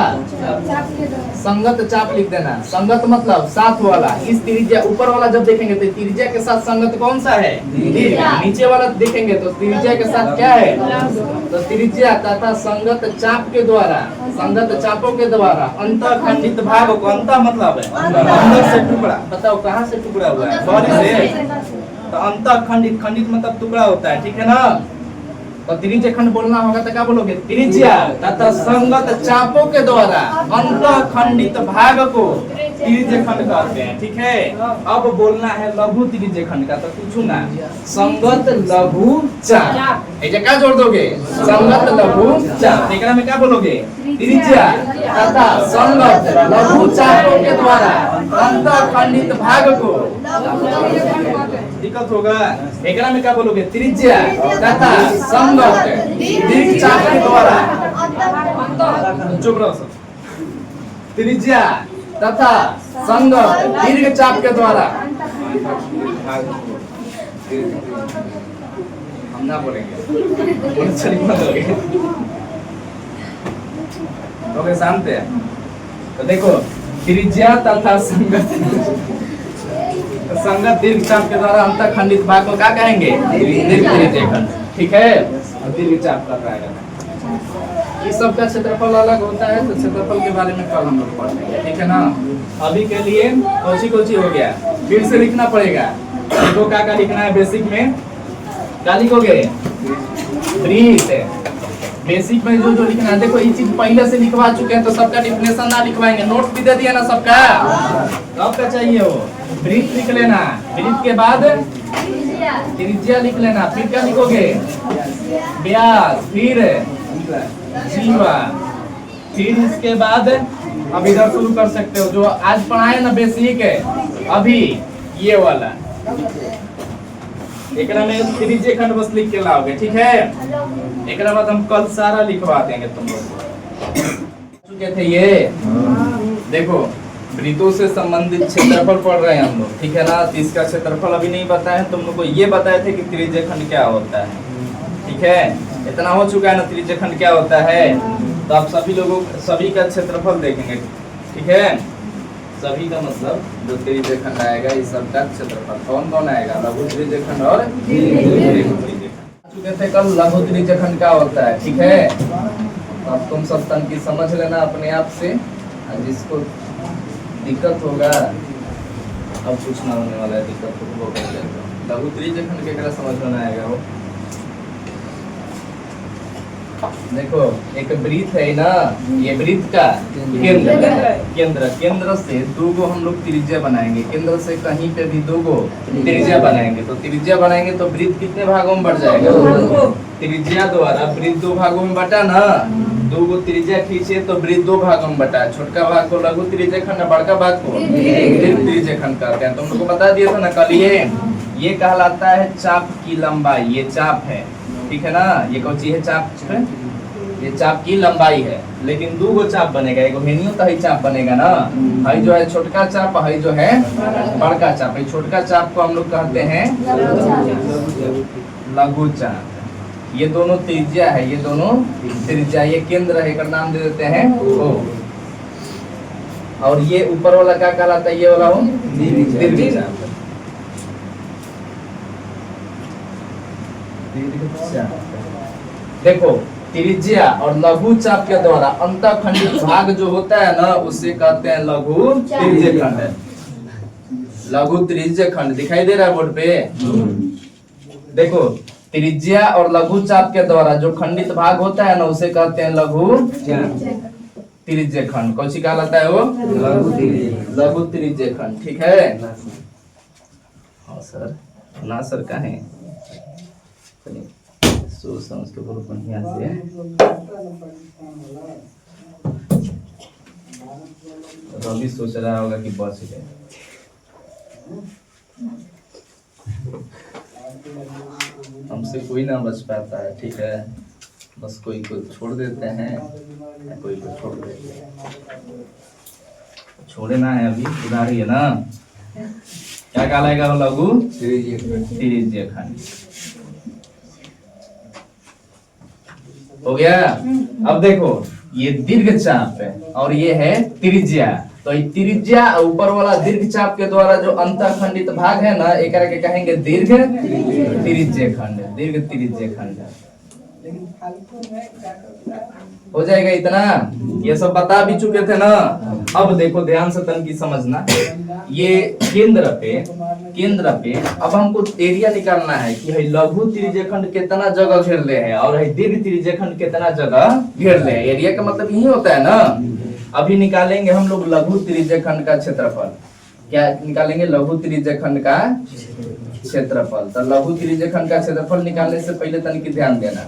Speaker 1: संगत चाप लिख देना। संगत मतलब साथ वाला। इस त्रिज्या ऊपर वाला जब देखेंगे तो त्रिज्या के साथ संगत कौन सा है, नीचे वाला देखेंगे तो त्रिज्या के साथ क्या है, तो त्रिज्या तथा संगत चाप के द्वारा, संगत चापों के द्वारा अंतःखंडित भाग को, अंत मतलब है अंदर से टुकड़ा, बताओ कहाँ से टुकड़ा हुआ है, बॉडी से, तो अंतःखंडित, खंडित मतलब टुकड़ा होता है, ठीक है ना। तो त्रिज्यखंड बोलना होगा तो क्या बोलोगे, त्रिज्या तथा संगत चापों के द्वारा अंतःखंडित भाग को त्रिज्यखंड कहते हैं, ठीक है। अब बोलना है लघु त्रिज्यखंड का, तो पूछू ना, संगत लघु चाप, क्या जोड़ दोगे, संगत लघु चाप, एकरा में क्या बोलोगे, त्रिज्या तथा संगत लघु चापों के द्वारा अंतःखंडित भाग को, दिक्कत होगा। एकरा में क्या बोलोगे, त्रिज्या तथा संगत दीर्घ चाप के द्वारा, चुप रहो सब, त्रिज्या तथा संगत दीर्घ चाप के द्वारा, हम ना बोलेंगे, ओके शांत है। तो देखो त्रिज्या तथा संगत दीर्घ चाप के द्वारा अंतःखंडित भाग को क्या कहेंगे, दीर्घ त्रिज्यखंड, ठीक है। और दीर्घ चाप कर रहा है, इस सब का क्षेत्रफल अलग होता है, तो क्षेत्रफल के बारे में कल हम लोग पढ़ेंगे, ठीक है ना। अभी के लिए कोची हो गया, फिर से लिखना पड़ेगा। देखो क्या लिखना है बेसिक में, क्या लिखोगे, ब्रीथ। बेसिक में जो लिखना है, देखो ये चीज पहले से लिखवा चुके हैं, तो सबका डिफिनेशन ना लिखवाएंगे, नोट्स भी दे दिया ना सबका। कब का चाहिए वो, ब्रीथ लिख लेना, ब्रीथ के बाद त्रिज्या लिख लेना, फिर क्या लिखोगे, व्यास, फिर जीवा, फिर इसके बाद अब इधर शुरू कर सकते हो जो आज पढ़ाए ना बेसिक है, अभी ये वाला, एक में त्रिज्यखंड बस लिख के लाओगे, ठीक है। एक बाद हम कल सारा लिखवा देंगे तुम लोग चुके थे ये। देखो वृत्तों से संबंधित क्षेत्रफल पढ़ रहे हैं हम लोग, ठीक है ना। तो इसका क्षेत्रफल अभी नहीं बताया, तुम लोग को ये बताए थे कि त्रिज्यखंड क्या होता है, ठीक है। इतना हो चुका है ना त्रिज्यखंड क्या होता है। तो आप सभी का क्षेत्रफल देखेंगे, ठीक है। सभी का मतलब जो त्रिज्यखंड आएगा इस सब का क्षेत्रफल कौन कौन आएगा, लघु त्रिज्यखंड और चुके थे कल लघु त्रिज्यखंड क्या होता है, ठीक है। तो अब तुम सब तन की समझ लेना अपने आप से, जिसको दिक्कत होगा अब पूछना होने वाला है, दिक्कत वो कर लेगा। लघु त्रिज्यखंड के समझ में आएगा वो। देखो एक वृत्त है ना, ये वृत्त का केंद्र से दो गो हम लोग त्रिज्या बनाएंगे, केंद्र से कहीं पे भी दो गो त्रिज्या बनाएंगे। तो त्रिज्या बनाएंगे तो वृत्त कितने भागों में बढ़ जाएगा, त्रिज्या द्वारा वृत्त 2 भागों में बटा ना, 2 गो त्रिज्या खींचे तो वृत्त 2 भागों में बटा। छोटका भाग को लघु त्रिज्यखंड, बड़का भाग को दीर्घ त्रिज्यखंड कहते हैं। तुम लोग को बता दिया था ना कल, ये कहलाता है चाप की लंबाई, ये चाप है, ठीक है ना। ये कौन चीज है, चाप, ये चाप की लंबाई है। लेकिन 2 गो चाप बनेगा, एगो हेनियो तो ही चाप बनेगा ना, हई जो है छोटका चाप, हई जो है बड़का चाप। है छोटका चाप को हम लोग कहते हैं लघु चाप। ये दोनों त्रिज्या है, ये दोनों त्रिज्या, ये केंद्र है, इसका नाम दे देते हैं O। और ये ऊपर वाला क्या कहलाता है, ये वाला हो दीर्घ चाप। देखो त्रिज्या और लघु चाप के द्वारा अंतःखंडित भाग जो होता है ना उसे कहते हैं लघु त्रिज्य खंड। लघु त्रिज्य खंड दिखाई दे रहा है बोर्ड पे। देखो त्रिज्या और लघु चाप के द्वारा जो खंडित भाग होता है ना उसे कहते हैं लघु त्रिज्य खंड। कौन सी कहलाता है वो? लघु त्रिज्य खंड। ठीक है। हाँ सर ना सर कहें सोच समझ के बोलो बढ़िया से। रवि सोच रहा होगा कि बच गए। हमसे कोई ना बच पाता है। ठीक है बस कोई को छोड़ देते हैं कोई को छोड़ देते हैं। छोड़े ना है अभी उधारी है ना। क्या कहलाएगा लघु त्रिज्य खंड। हो गया। अब देखो ये दीर्घ चाप है और ये है त्रिज्या। तो ये त्रिज्या ऊपर वाला दीर्घ चाप के द्वारा जो अंतःखंडित भाग है ना एक के कहेंगे दीर्घ त्रिज्य खंड। दीर्घ त्रिज्य खंड हो जाएगा इतना। ये सब बता भी चुके थे ना। अब देखो ध्यान से तन की समझना। ये केंद्र पे अब हमको एरिया निकालना है कि है लघु त्रिज्य खंड कितना जगह घेर ले है और है दीर्घ त्रिज्य खंड कितना जगह घेर ले है। एरिया का मतलब यही होता है ना। अभी निकालेंगे हम लोग लघु त्रिज्य खंड का क्षेत्रफल। क्या निकालेंगे? लघु त्रिज्य खंड का क्षेत्रफल। तो लघु त्रिज्य खंड का क्षेत्रफल निकालने से पहले तन की ध्यान देना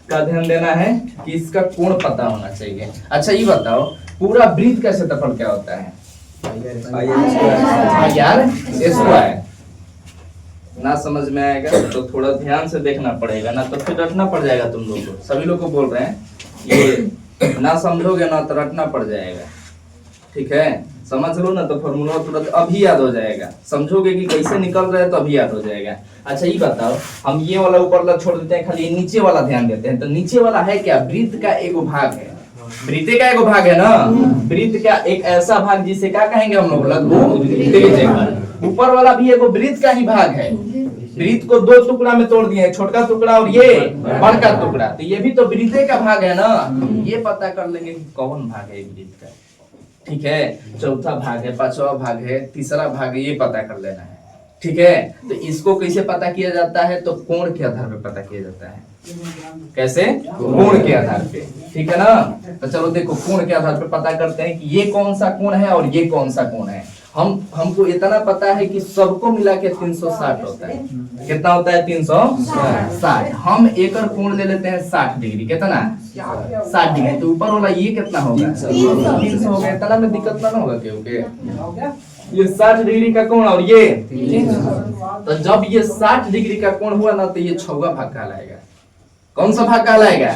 Speaker 1: का ध्यान देना है कि इसका कोण पता होना चाहिए। अच्छा ये बताओ पूरा वृत्त का क्षेत्रफल क्या होता है? यार स्क्वायर। ना समझ में आएगा तो थोड़ा ध्यान से देखना पड़ेगा ना तो फिर रटना पड़ जाएगा। तुम लोग को सभी लोग को बोल रहे हैं ये ना समझोगे ना तो रटना पड़ जाएगा। ठीक है समझ लो ना तो फॉर्मूला तुरंत अभी याद हो जाएगा। समझोगे कि कैसे निकल रहा है तो अभी याद हो जाएगा। अच्छा ये बताओ हम ये वाला ऊपर वाला छोड़ देते हैं खाली नीचे वाला ध्यान देते हैं। तो नीचे वाला है क्या? वृत्त का एक भाग है। वृत्त का एक भाग है ना। वृत्त का एक ऐसा भाग जिसे क्या कहेंगे हम लोग? लघु त्रिज्य खंड। ऊपर वाला भी एक वृत्त का ही भाग है। वृत्त को दो टुकड़ा में तोड़ दिए, छोटा टुकड़ा और ये बड़ा टुकड़ा। तो ये भी तो वृत्त का भाग है ना। ये पता कर लेंगे कि कौन भाग है वृत्त का। ठीक है चौथा भाग है, पांचवा भाग है, तीसरा भाग है, ये पता कर लेना है। ठीक है तो इसको कैसे पता किया जाता है? तो कोण के आधार पे पता किया जाता है। कैसे? कोण के आधार पे। ठीक है ना। तो चलो देखो कोण के आधार पे पता करते हैं कि ये कौन सा कोण है और ये कौन सा कोण है। हमको इतना पता है कि सबको मिला के 360 होता है। कितना होता है? 360। हम एक कोण ले लेते हैं 60 डिग्री। कितना? 60 डिग्री। तो ऊपर वाला ये कितना होगा? 300 हो गया। इतना में दिक्कत ना होगा क्योंकि ये 60 डिग्री का कोण और ये 300। तो जब ये 60 डिग्री का कोण हुआ ना तो ये छौवा भाग कहलाएगा। कौन सा भाग कहलाएगा?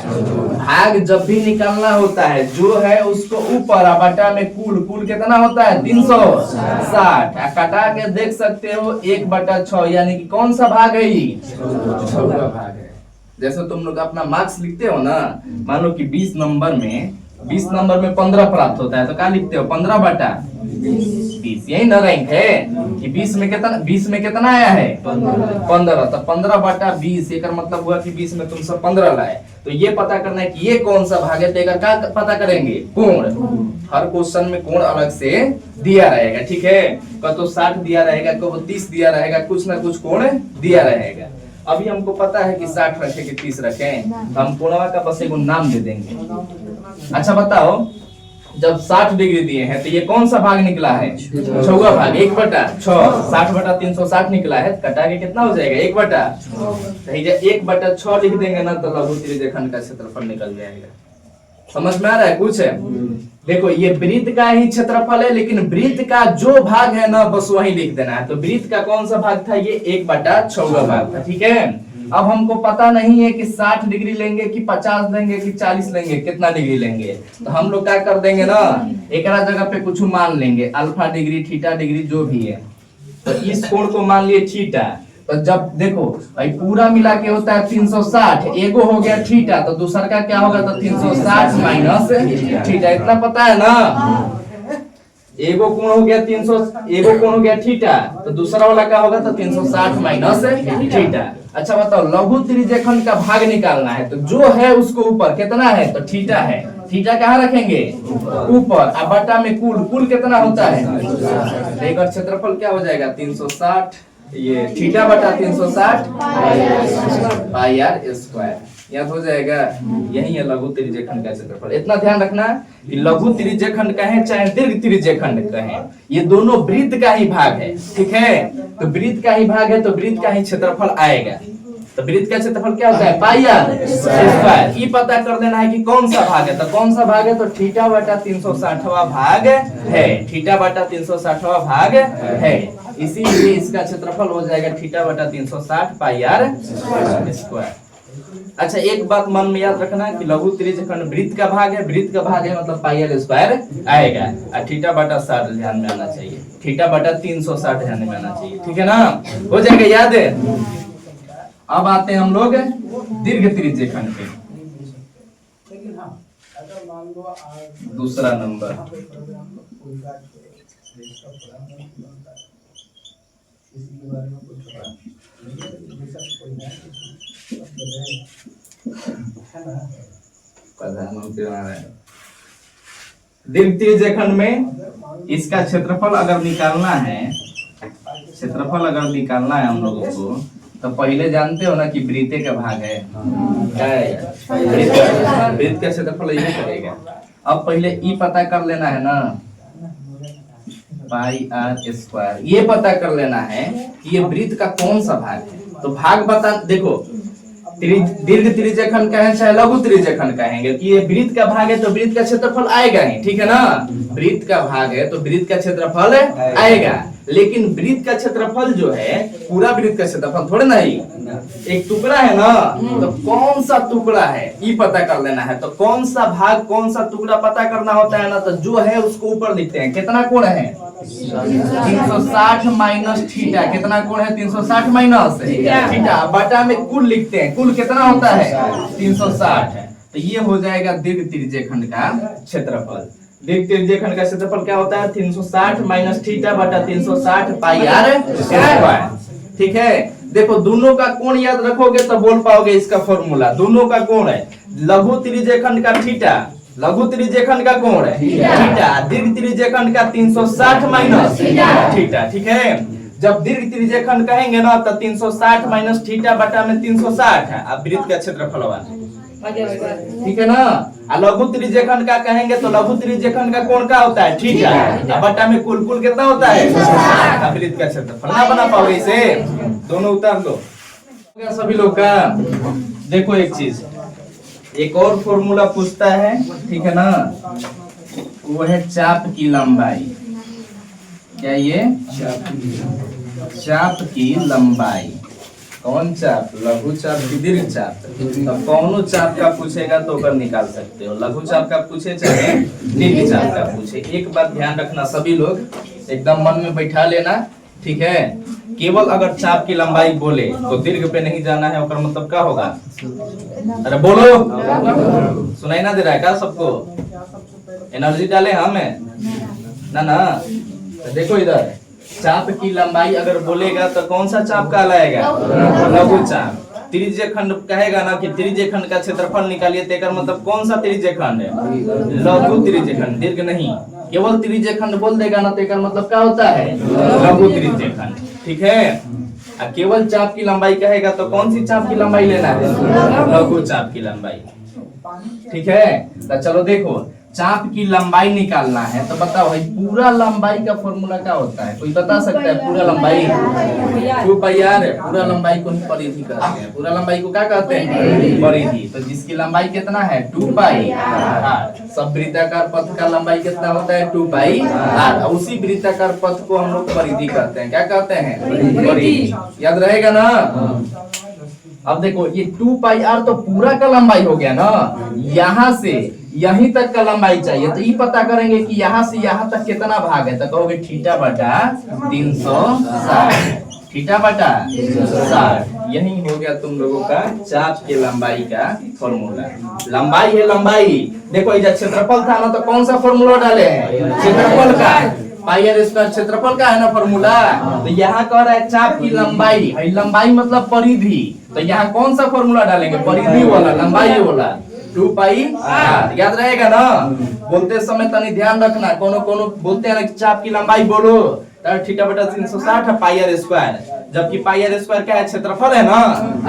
Speaker 1: भाग जब भी निकालना होता है जो है उसको ऊपर बटा में कुल कितना होता है? 360। कटा के देख सकते हो 1/6 यानी कि कौन सा भाग है? ये छौवा भाग है। जैसे तुम लोग अपना मार्क्स लिखते हो ना, मान लो कि 20 नंबर में 15 प्राप्त होता है तो क्या लिखते हो? 15/20। यही ना रैंक है कि 20 में कितना आया है? 15। तो 15/20 एक मतलब हुआ कि 20 में तुम सब 15 लाए। तो ये पता करना है कि ये कौन सा भाग है। तो क्या पता करेंगे? कोण। हर क्वेश्चन में कोण अलग से दिया रहेगा। ठीक है तो 60 दिया रहेगा, कब 30 दिया रहेगा, कुछ ना कुछ कोण दिया रहेगा। अभी हमको पता है कि 60 रखे कि 30 रखे तो हम कोणवा का बस एक नाम दे देंगे। अच्छा बताओ जब 60 डिग्री दिए हैं तो ये कौन सा भाग निकला है? छौवा भाग। 1/6। 60/360 निकला है। कटा के कितना हो जाएगा? 1/6। 1/6 लिख देंगे ना तो लघु त्रिज्य खंड का क्षेत्रफल निकल जाएगा। समझ में आ रहा है कुछ? देखो ये वृत्त का ही क्षेत्रफल है लेकिन वृत्त का जो भाग है ना बस वही लिख देना है। तो वृत्त का कौन सा भाग था? ये 1/6 भाग था। ठीक है अब हमको पता नहीं है कि 60 डिग्री लेंगे कि 50 लेंगे कि 40 लेंगे, कितना डिग्री लेंगे। तो हम लोग क्या कर देंगे ना एक जगह पे कुछ मान लेंगे, अल्फा डिग्री, थीटा डिग्री जो भी है। तो इस कोण को मान लिए थीटा। तो जब देखो भाई पूरा मिला के होता है 360, एगो हो गया थीटा तो दूसरा का क्या होगा? तो 360 माइनस थीटा। इतना पता है ना। एगो कोण हो गया 300, एगो कोण हो गया थीटा, तो दूसरा वाला क्या होगा तो 360 माइनस थीटा। अच्छा बताओ लघु त्रिज्यखंड का भाग निकालना है, तो जो है उसको ऊपर कितना है तो थीटा है, थीटा कहाँ रखेंगे ऊपर, और बटा में कुल, कुल कितना होता है, एक क्षेत्रफल क्या हो जाएगा 360, ये थीटा बटा 360 पाई आर स्क्वायर, याद हो जाएगा। यही है लघु त्रिज्यखंड का क्षेत्रफल। इतना ध्यान रखना कि लघु त्रिज्यखंड कहें चाहे दीर्घ त्रिज्यखंड कहें, ये दोनों वृत्त का ही भाग है, ठीक है। तो वृत्त का ही भाग है तो वृत्त का ही क्षेत्रफल आएगा। तो वृत्त का क्षेत्रफल क्या होता है पाई आर स्क्वायर। ये पता कर देना है कि कौन सा भाग है, तो कौन सा भाग है तो थीटा बटा 360वां भाग है, थीटा बटा 360वां भाग है, इसीलिए इसका क्षेत्रफल हो जाएगा थीटा बटा 360 पाई आर स्क्वायर। अच्छा एक बात मन में याद रखना कि लघु त्रिज्यखंड वृत्त का भाग है, वृत्त का भाग है मतलब पाई आर स्क्वायर आएगा, और थीटा बटा 60 ध्यान में आना चाहिए, थीटा बटा 360 ध्यान में आना चाहिए, ठीक है ना, हो जाएगा याद है। अब आते हैं हम लोग दीर्घ त्रिज्यखंड पे, दूसरा नंबर। दीर्घ त्रिज्यखंड में इसका क्षेत्रफल अगर निकालना है, क्षेत्रफल अगर निकालना है हम लोगों को, तो पहले जानते हो ना कि वृत्त का भाग है, क्या है वृत्त का क्षेत्रफल यही करेगा। अब पहले ई पता कर लेना है ना पाई आर स्क्वायर, ये पता कर लेना है कि ये वृत्त का कौन सा भाग है। तो भाग बता, देखो दीर्घ त्रिज्यखंड कहें चाहे लघु त्रिज्यखंड कहेंगे कि ये वृत्त का भाग है तो वृत्त का क्षेत्रफल आएगा ही, ठीक है ना, वृत्त का भाग है तो वृत्त का क्षेत्रफल आएगा। लेकिन वृत्त का क्षेत्रफल जो है पूरा वृत्त का क्षेत्रफल थोड़े ना ही, एक टुकड़ा है ना, तो कौन सा टुकड़ा है ये पता कर लेना है। तो कौन सा भाग कौन सा टुकड़ा पता करना होता है ना, तो जो है उसको ऊपर लिखते हैं। कितना कोण है 360 माइनस थीटा, कितना कोण है 360 माइनस थीटा, बटा में कुल लिखते हैं, कुल कितना होता है 360 है। तो ये हो जाएगा दीर्घ त्रिज्यखंड का क्षेत्रफल। दीर्घ त्रिज्यखंड का क्षेत्रफल क्या होता है 360 माइनस थीटा बटा 360 पाई आर स्क्वायर, ठीक है। देखो दोनों का कोण याद रखोगे तो बोल पाओगे इसका फॉर्मूला। दोनों का कोण है लघु त्रिज्यखंड का थीटा, लघु त्रिज्यखंड का कोण है थीटा, दीर्घ त्रिज्यखंड का 360 माइनस थीटा, ठीक है। जब दीर्घ त्रिज्यखंड कहेंगे ना तो 360 माइनस थीटा बटा में 360 है, अब वृत्त का क्षेत्रफल, ठीक है ना। लघु त्रिज्यखंड का कहेंगे तो लघु त्रिज्यखंड का कोण क्या होता है थीटा, बटा में कुल, कुल कितना होता है वृत्त का क्षेत्रफल। ना बना पाओगे इसे, दोनों उतार दो सभी लोग का। देखो एक चीज, एक और फॉर्मूला पूछता है, ठीक है ना, वो है चाप की लंबाई। क्या ये चाप की लंबाई, कौन चाप, लघु चाप की दीर्घ चाप। तो कौनो चाप का पूछेगा तो कर निकाल सकते हो, लघु चाप का पूछे चाहे दीर्घ चाप का पूछे। एक बात ध्यान रखना सभी लोग, एकदम मन में बैठा लेना, ठीक है। केवल अगर चाप की लंबाई बोले तो दीर्घ पे नहीं जाना है, और मतलब क्या होगा, अरे बोलो, सुनाई ना दे रहा है क्या सबको, एनर्जी डाले हमें ना ना। तो देखो इधर चाप की लंबाई अगर बोलेगा तो कौन सा चाप कहलाएगा लघु चाप। त्रिज्यखंड कहेगा ना कि त्रिज्यखंड का क्षेत्रफल निकालिए, तो मतलब कौन सा त्रिज्यखंड है लघु त्रिज्यखंड, दीर्घ नहीं। केवल त्रिज्यखंड बोल देगा ना तो मतलब क्या होता है लघु त्रिज्यखंड, ठीक है। केवल चाप की लंबाई कहेगा तो कौन सी चाप की लंबाई लेना है लघु चाप की लंबाई, ठीक है। तो चलो देखो चाप की लंबाई निकालना है, तो बताओ भाई पूरा लंबाई का फॉर्मूला क्या होता है, कोई बता सकता है पूरा लंबाई 2 पाई आर है। पूरा लंबाई को ही परिधि कहते हैं, पूरा लंबाई को क्या कहते हैं परिधि। तो जिसकी लंबाई कितना है 2 पाई आर, सब वृत्ताकार पथ का लंबाई कितना होता है 2 पाई आर। उसी वृत्ताकार पथ को हम लोग परिधि कहते हैं, क्या कहते हैं परिधि, याद रहेगा ना। अब देखो ये 2 पाई आर तो पूरा का लंबाई हो गया ना, यहाँ से यहीं तक का लंबाई चाहिए, तो ये पता करेंगे कि यहाँ से यहाँ तक कितना भाग है, तो कहोगे थीटा बटा 360, थीटा बटा 360। यही हो गया तुम लोगों का चाप के लंबाई का फॉर्मूला। लंबाई है लंबाई, देखो इधर क्षेत्रफल था ना, तो कौन सा फॉर्मूला डाले हैं क्षेत्रफल का, पाई आर स्क्वायर क्षेत्रफल का है ना फॉर्मूला। तो यहाँ कह रहा है चाप की लंबाई, लंबाई मतलब परिधि, तो यहाँ कौन सा फॉर्मूला डालेंगे, परिधि वाला, लंबाई वाला, 2 पाई आर। याद रहेगा ना। बोलते समय तनी ध्यान रखना, कोनो कोनो बोलते हैं ना कि चाप की लंबाई बोलो, थीटा बटा 360 पाई आर स्क्वायर, जबकि पाई आर स्क्वायर क्या है, क्षेत्रफल है ना।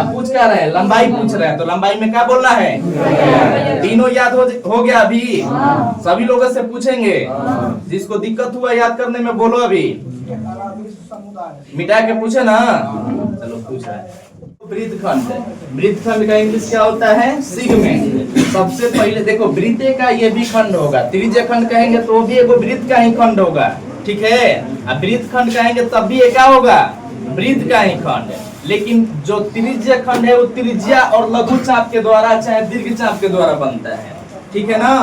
Speaker 1: अब पूछ क्या रहे हैं, लंबाई पूछ रहे हैं, तो लंबाई में क्या बोलना है, तीनों याद हो गया अभी, सभी लोगों से पूछेंगे, जिसको दिक्कत हुआ याद करने में बोलो अभी, मिटा के पूछे ना। चलो पूछ रहा है वृत्तखंड, वृत्तखंड का इंग्लिश क्या होता है, सेगमेंट। सबसे पहले देखो वृत्त का ये भी खंड होगा, त्रिज्य खंड कहेंगे तो वो भी एक वृत्त का ही खंड होगा, ठीक है। अब वृत्त खंड कहेंगे तब भी एक क्या होगा, वृत्त का ही खंड। लेकिन जो त्रिज्य खंड है वो त्रिज्या और लघु चाप के द्वारा चाहे दीर्घ चाप के द्वारा बनता है, ठीक है ना।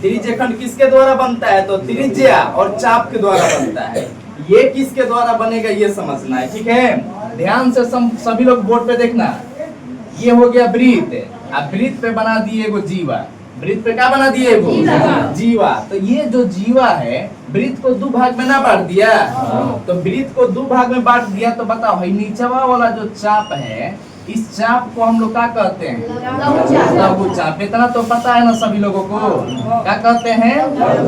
Speaker 1: त्रिज्य खंड किसके द्वारा बनता है, तो त्रिज्या और चाप के द्वारा बनता है। ये किसके द्वारा बनेगा ये समझना है, ठीक है। ध्यान से सभी लोग बोर्ड पे देखना, ये हो गया वृत्त, अब वृत्त पे बना दिए एगो जीवा, वृत्त पे क्या बना दिए एगो जीवा। तो ये जो जीवा है वृत्त को 2 भाग में ना बांट दिया, तो वृत्त को 2 भाग में बांट दिया, तो बताओ नीचवा वाला जो चाप है, इस चाप को हम लोग क्या कहते हैं, लघु चाप। इतना तो पता है ना सभी लोगों को, क्या कहते हैं,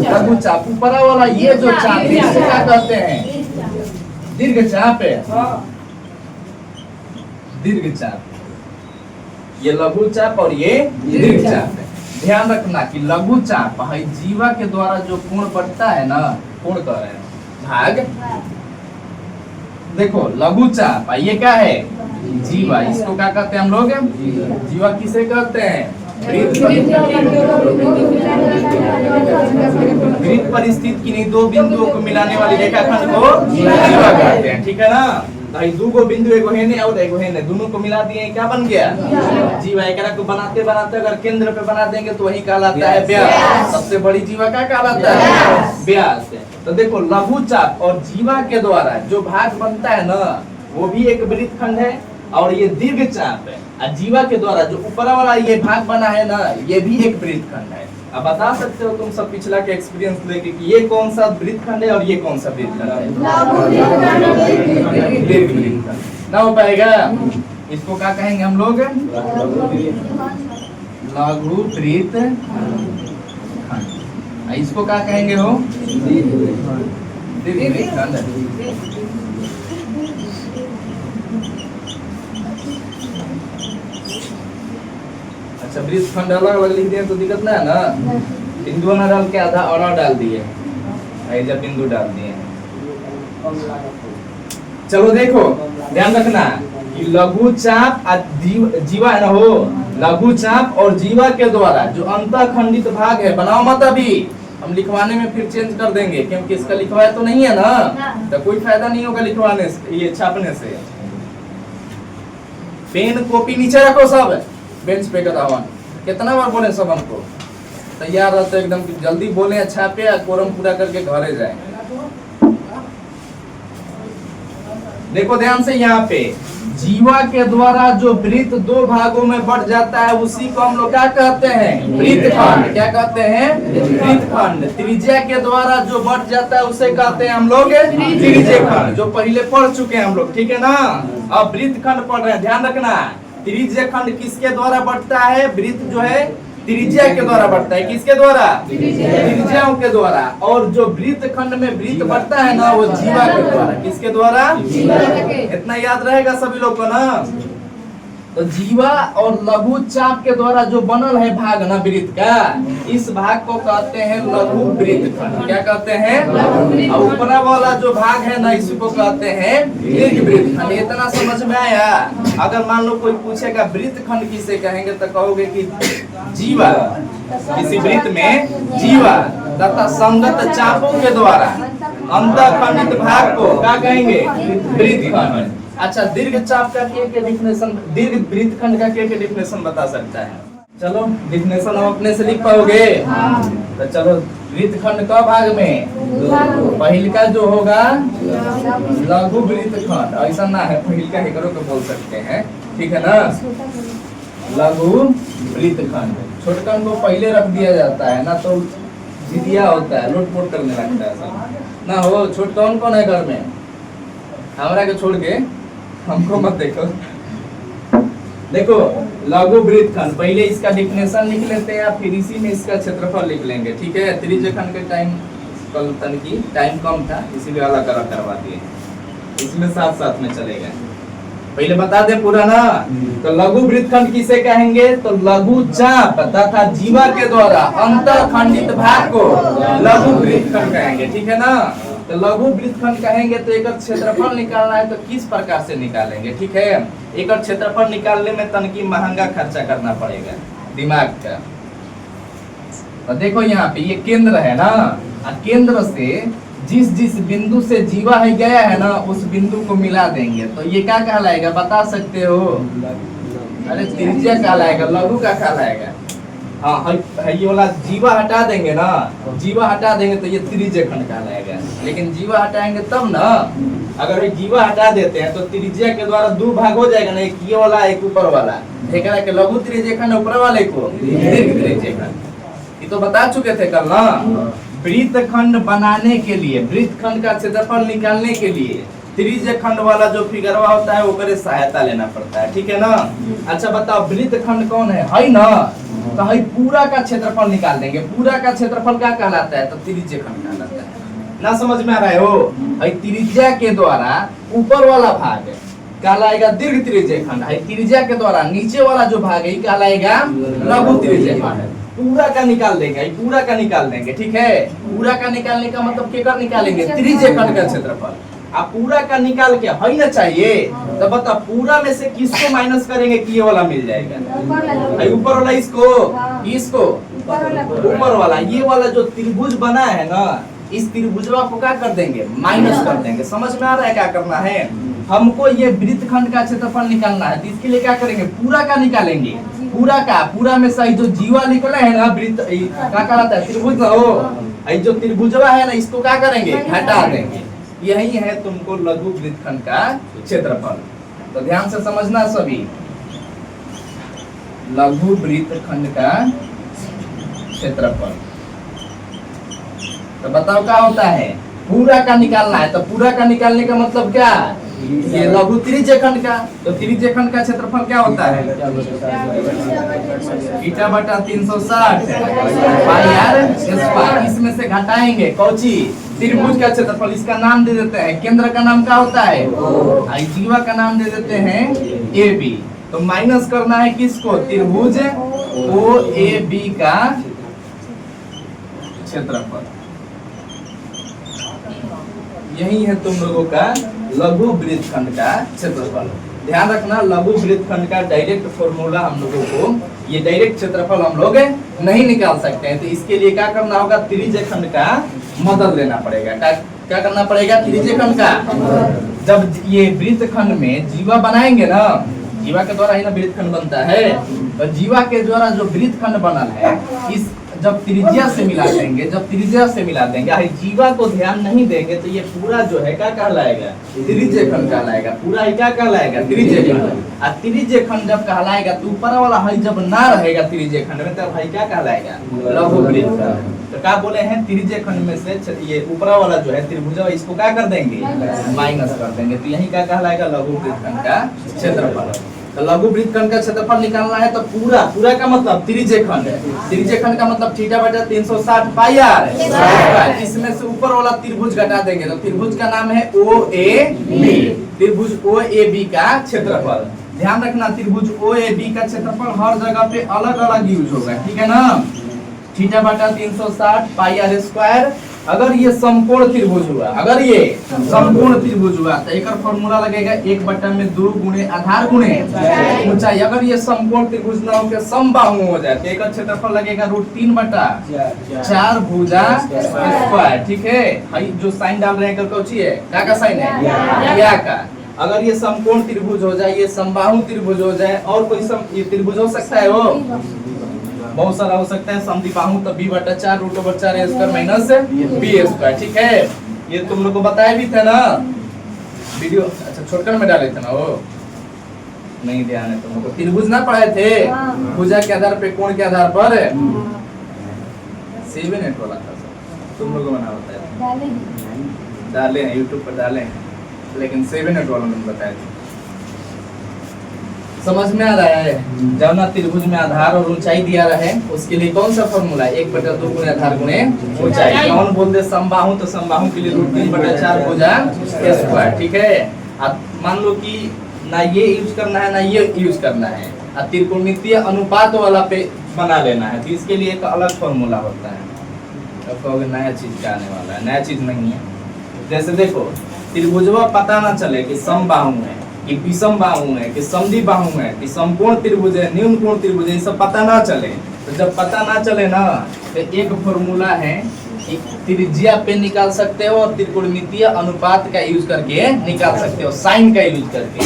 Speaker 1: लघु चाप। ऊपर वाला ये जो चाप है इसे क्या कहते हैं, दीर्घ चाप है, दीर्घ चाप। ये लघु चाप और ये दीर्घ चाप है। ध्यान रखना कि लघु चाप है जीवा के द्वारा जो कोण बढ़ता है ना, कोण कह रहे हैं भाग। देखो लघु चाप ये क्या है, जीवा, इसको क्या कहते हैं हम लोग, जीवा किसे कहते हैं, वृत्त पर स्थित किन्हीं 2 बिंदुओं को मिलाने वाली रेखाखंड को जीवा कहते हैं, ठीक है ना। भाई 2 बिंदु, एगो हेने और एगो हेने, दोनों को मिला दिए क्या बन गया, जीवा। एकरा को बनाते बनाते अगर केंद्र पे बना देंगे तो वही कहलाता है व्यास। सबसे बड़ी जीवा क्या कहलाता है, व्यास। तो देखो लघु चाप और जीवा के द्वारा जो भाग बनता है ना, वो भी एक वृत्तखंड है, और ये दीर्घ चाप है, और जीवा के द्वारा जो ऊपर वाला ये भाग बना है ना, ये भी एक वृत्तखंड है। अब बता सकते हो तुम सब पिछला के एक्सपीरियंस लेके कि ये कौन सा वृत्तखंड है और ये कौन सा वृत्तखंड है, दीर्घ वृत्तखंड। ना हो पाएगा, इसको क्या कहेंगे हम लोग, लघु वृत्तखंड। इसको क्या कहेंगे हो, दीर्घ वृत्तखंड। अच्छा वृत्तखंड अलग अलग लिख दिए तो दिक्कत ना है ना, बिंदु ना डाल के आधा और डाल दिए, जब बिंदु डाल दिए। चलो देखो ध्यान रखना कि लघु चाप और जीवा है ना, हो लघु चाप और जीवा के द्वारा जो अंतःखंडित भाग है, बनाओ मत अभी, हम लिखवाने में फिर चेंज कर देंगे, क्योंकि इसका लिखवाया तो नहीं है ना, तो कोई फायदा नहीं होगा लिखवाने से, ये छापने से। पेन कॉपी नीचे रखो सब, बेंच पे कदावन। कितना बार बोले सब हमको, तैयार रहते एकदम जल्दी बोले, अच्छा पे कोरम पूरा करके घरे जाए। देखो ध्यान से, यहाँ पे जीवा के द्वारा जो वृत्त 2 भागों में बढ़ जाता है उसी को हम लोग क्या कहते हैं, वृत्तखंड। क्या कहते हैं, वृत्तखंड। त्रिज्या के द्वारा जो बढ़ जाता है उसे कहते हैं हम लोग त्रिज्यखंड, जो पहले पढ़ चुके हैं हम लोग, ठीक है ना। अब वृत्तखंड पढ़ रहे हैं, ध्यान रखना। त्रिज्य खंड किसके द्वारा बढ़ता है, वृत्त जो है त्रिज्या के द्वारा बढ़ता है, किसके द्वारा, त्रिज्याओं के द्वारा। और जो वृत्त खंड में वृत्त बढ़ता है ना, वो जीवा के द्वारा, किसके द्वारा, इतना याद रहेगा सभी लोग को ना। तो जीवा और लघु चाप के द्वारा जो बनल है भाग ना वृत्त का, इस भाग को कहते हैं लघु वृत्तखंड। क्या कहते हैं, और ऊपर वाला जो भाग है ना, इसको कहते हैं दीर्घ वृत्तखंड। इतना समझ में आया। अगर मान लो कोई पूछेगा वृत्तखंड किसे कहेंगे, तो कहोगे कि जीवा, किसी वृत्त में जीवा तथा संगत चापों के द्वारा अंतःखंडित भाग को क्या कहेंगे, वृत्तखंड। अच्छा दीर्घ चाप का क्या डेफिनेशन, दीर्घ वृत्तखंड का क्या डेफिनेशन बता सकता है। चलो डेफिनेशन हम अपने से लिख पाओगे। तो चलो वृत्तखंड का भाग में पहिल का जो होगा लघु वृत्तखंड, ऐसा ना है पहिल का ही करो तो बोल सकते हैं, ठीक है ना। लघु वृत्तखंड, छोटखंड को पहले रख दिया जाता है ना, तो जिदिया होता है, लोटपोट करने लगता है सब ना हो। छोट कौन कौन है घर में? हमरा के छोड़ के हमको मत देखो। देखो लघु वृत्तखंड, पहले इसका डिफिनेशन लिख लेते हैं, फिर इसी में इसका क्षेत्रफल लिख लेंगे, ठीक है। त्रिज्यखंड के टाइम कल तन की टाइम कम था, इसीलिए अलग अलग करवा दिए, इसमें साथ साथ में चलेगा। पहले बता दे पूरा ना। तो लघु वृत्तखंड किसे कहेंगे? तो लघु चाप तथा जीवा के द्वारा अंतःखंडित भाग को लघु वृत्तखंड कहेंगे, ठीक है ना। तो लघु वृत्तखंड कहेंगे तो एक क्षेत्रफल निकालना है, तो किस प्रकार से निकालेंगे, ठीक है। एक क्षेत्रफल निकालने में तनकी महंगा खर्चा करना पड़ेगा दिमाग का। तो देखो यहाँ पे ये केंद्र है ना, केंद्र से जिस जिस बिंदु से जीवा है गया है ना, उस बिंदु को मिला देंगे, तो ये क्या कहलाएगा बता सकते हो? अरे त्रिज्या कहलाएगा, लघु का कहलाएगा। हाँ ये वाला जीवा हटा देंगे ना, जीवा हटा देंगे तो ये त्रिज्यखंड कहलाएगा। लेकिन जीवा हटाएंगे तब ना, अगर जीवा हटा देते हैं तो त्रिज्या के द्वारा दो भाग हो जाएगा ना, एक ये वाला एक ऊपर वाला, एक के लघु त्रिज्यखंड, ऊपर वाले को दीर्घ त्रिज्यखंड। ये तो बता चुके थे कल ना। वृत्तखंड बनाने के लिए, वृत्तखंड का क्षेत्रफल निकालने के लिए त्रिज्यखंड वाला जो फिगरवा होता है वो करे सहायता लेना पड़ता है, ठीक है ना। अच्छा बताओ वृत्तखंड कौन है ना, तो है पूरा का क्षेत्रफल निकाल देंगे। पूरा का क्षेत्रफल क्या कहलाता है? तो त्रिज्यखंड कहलाता है ना। समझ में आ रहा है हो? त्रिज्या के द्वारा ऊपर वाला भाग कहलाएगा दीर्घ त्रिज्यखंड, है त्रिज्या के द्वारा नीचे वाला जो भाग है कहलाएगा लघु त्रिज्यखंड। पूरा का निकाल देंगे, पूरा का निकाल देंगे, ठीक है। पूरा का निकालने का मतलब केकर निकालेंगे? त्रिज्यखंड का क्षेत्रफल। आप पूरा का निकाल के है ना चाहिए, तो बता पूरा में से किसको माइनस करेंगे कि ये वाला मिल जाएगा? ऊपर वाला, इसको ऊपर वाला, ये वाला जो त्रिभुज बना है ना, इस त्रिभुजवा को क्या कर देंगे? माइनस कर देंगे। समझ में आ रहा है क्या करना है? हमको ये वृत्तखंड का क्षेत्रफल निकालना है, तो इसके लिए क्या करेंगे? पूरा का निकालेंगे। पूरा का, पूरा में से जो जीवा निकला है ना, वृत्त क्या कहलाता है? त्रिभुज ना हो, जो त्रिभुजवा है ना, इसको क्या करेंगे? हटा देंगे। यही है तुमको लघु वृत्तखंड का क्षेत्रफल। तो ध्यान से समझना सभी, लघु वृत्तखंड का क्षेत्रफल। तो बताओ क्या होता है? पूरा का निकालना है, तो पूरा का निकालने का मतलब क्या? ये लघु त्रिज्यखंड का। तो त्रिज्यखंड का क्षेत्रफल क्या होता है? ईटा बटा 360 पाई आर स्क्वायर। इसमें से घटाएंगे कौची? त्रिभुज का क्षेत्रफल। इसका नाम दे देते हैं, केंद्र का नाम क्या होता है? जीवा का नाम दे देते हैं ए बी। तो माइनस करना है किसको? त्रिभुज ओ ए बी का क्षेत्रफल। यही है तुम लोगों का लघु वृत्तखंड का क्षेत्रफल। ध्यान रखना, लघु वृत्तखंड का डायरेक्ट फॉर्मूला हम लोगों को, ये डायरेक्ट क्षेत्रफल हम लोग नहीं निकाल सकते हैं। तो इसके लिए क्या करना होगा? त्रिज्यखंड का मदद लेना पड़ेगा। क्या करना पड़ेगा? त्रिज्यखंड का। जब ये वृत्तखंड में जीवा बनाएंगे ना, जीवा के द्वारा ही ना वृत्तखंड बनता है, तो जीवा के द्वारा जो वृत्तखंड बनल है, इस जब त्रिज्या से मिला देंगे, जब त्रिज्या से मिला देंगे, जीवा को ध्यान नहीं देंगे तो ये पूरा जो है क्या कहलाएगा? त्रिज्यखंड कहलाएगा। पूरा ही क्या कहलाएगा? त्रिज्यखंड। और त्रिज्यखंड जब कहलाएगा तो ऊपर वाला है जब ना रहेगा त्रिज्यखंड में, तब भाई क्या कहलाएगा? लघु वृत्तखंड। तो क्या बोले हैं? त्रिज्यखंड में से ये ऊपर वाला जो है त्रिभुज, इसको क्या कर देंगे? माइनस कर देंगे। तो यही क्या कहलाएगा? लघु वृत्तखंड का क्षेत्रफल। तो लघु वृत्तखंड का क्षेत्रफल निकालना है तो पूरा, पूरा का मतलब त्रिज्यखंड। त्रिज्यखंड का मतलब थीटा बटा 360 पाई आर। इसमें से ऊपर वाला त्रिभुज घटा देंगे, तो त्रिभुज का नाम है ओ ए बी। त्रिभुज ओ ए बी का क्षेत्रफल। ध्यान रखना, त्रिभुज ओ ए बी का क्षेत्रफल हर जगह पे अलग अलग यूज होगा, ठीक है ना। थीटा बटा 360 पाई आर स्क्वायर। अगर ये समकोण त्रिभुज हुआ, अगर ये समकोण त्रिभुज हुआ तो एक फॉर्मूला लगेगा 1/2 गुणे आधार गुणे ऊंचाई। अगर ये समकोण त्रिभुज ना होकर समबाहु हो जाए तो एक क्षेत्रफल लगेगा √3/4 भुजा स्क्वायर, ठीक है। जो साइन डाल रहे हैं कौची है? क्या का साइन है? या का। अगर ये समकोण त्रिभुज हो जाए, ये समबाहु त्रिभुज हो जाए, और कोई ये त्रिभुज हो सकता है, वो बहुत सारा हो सकता है। समद्विबाहु तो b/4 √4 a square minus b square, ठीक है। ये तुम लोग को बताया भी था ना वीडियो। अच्छा छोटकर में डाले थे ना, वो नहीं ध्यान है तुम लोग को। त्रिभुज ना पढ़े थे? भुजा के आधार पे, कोण के आधार पर 7 8 वाला था। तुम लोग को बना बताया डाले हैं यूट्यूब पर डाले हैं, लेकिन 7 वाला मैंने बताया था। समझ में आ रहा है? जब ना त्रिभुज में आधार और ऊंचाई दिया रहे उसके लिए कौन सा फॉर्मूला? 1/2 गुणे आधार गुणे ऊंचाई। कौन बोलते समबाहु, तो समबाहु के लिए √3/4 भुजा स्क्वायर। ठीक है, अब मान लो कि ना ये यूज करना है ना ये यूज करना है, अब त्रिकोणमितीय अनुपात वाला पे बना लेना है, तो इसके लिए एक अलग फॉर्मूला होता है। अब कहोगे नया चीज क्या आने वाला है? नया चीज नहीं है। जैसे देखो त्रिभुजवा पता ना चले कि समबाहु है कि विषम बाहु है कि समद्वि बाहु है कि समकोण त्रिभुज है न्यून कोण त्रिभुज है, ये सब पता ना चले। तो जब पता ना चले ना तो एक फॉर्मूला है कि त्रिज्या पे निकाल सकते हो और त्रिकोणमितीय अनुपात का यूज करके निकाल सकते हो, साइन का यूज करके।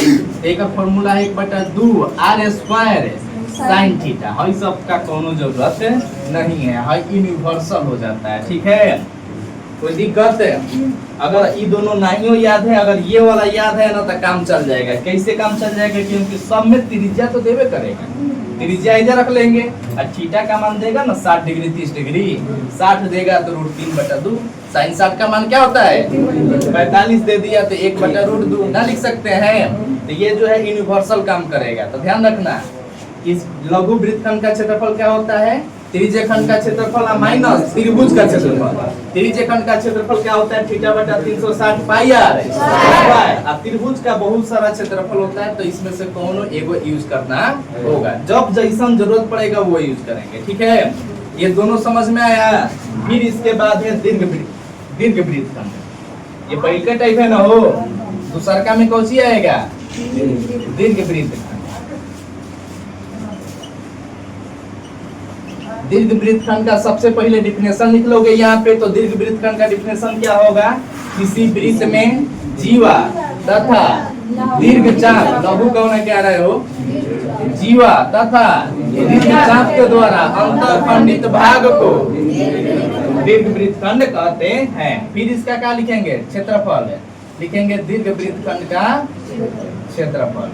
Speaker 1: एक फॉर्मूला है 1/2 r² साइन थीटा। हई सब का कोनो जरूरत नहीं है, हई यूनिवर्सल हो जाता है। ठीक है, कोई दिक्कत है? अगर ये दोनों नहीं हो याद है, अगर ये वाला याद है ना तो काम चल जाएगा। कैसे काम चल जाएगा? क्योंकि सब में त्रिज्या तो देवे करेगा, त्रिज्या इधर रख लेंगे और थीटा का मान देगा ना 60 डिग्री 30 डिग्री, 60 देगा तो √3/2। साइन 60 का मान क्या होता है? 45 दे दिया तो 1/√2 ना लिख सकते हैं। तो ये जो है यूनिवर्सल काम करेगा। तो ध्यान रखना, इस लघु वृत्तखंड का क्षेत्रफल क्या होता है? त्रिज्यखंड का क्षेत्रफल माइनस त्रिभुज का क्षेत्रफल। त्रिज्यखंड का क्षेत्रफल क्या होता है? θ/360 पाई r स्क्वायर। अब त्रिभुज का बहुत सारा क्षेत्रफल होता है, तो इसमें से कौन एगो यूज करना होगा। जब जैसन जरूरत पड़ेगा वो यूज करेंगे। ठीक है, ये दोनों समझ में आया। फिर इसके बाद है दीर्घ वृत्तखंड। ये पहले टाइप है ना हो, दूसरा का में कौन सी आएगा? दीर्घ वृत्तखंड। दीर्घ वृत्तखंड का सबसे पहले डिफिनेशन लिख लोगे यहाँ पे। तो दीर्घ वृत्तखंड का डिफिनेशन क्या होगा? किसी वृत्त में जीवा तथा दीर्घ चाप, लघु कौन है क्या रहे हो? जीवा तथा दीर्घ चाप के द्वारा अंतःखंडित भाग को दीर्घ वृत्तखंड कहते हैं। फिर इसका क्या लिखेंगे? क्षेत्रफल लिखेंगे, दीर्घ वृत्तखंड का क्षेत्रफल।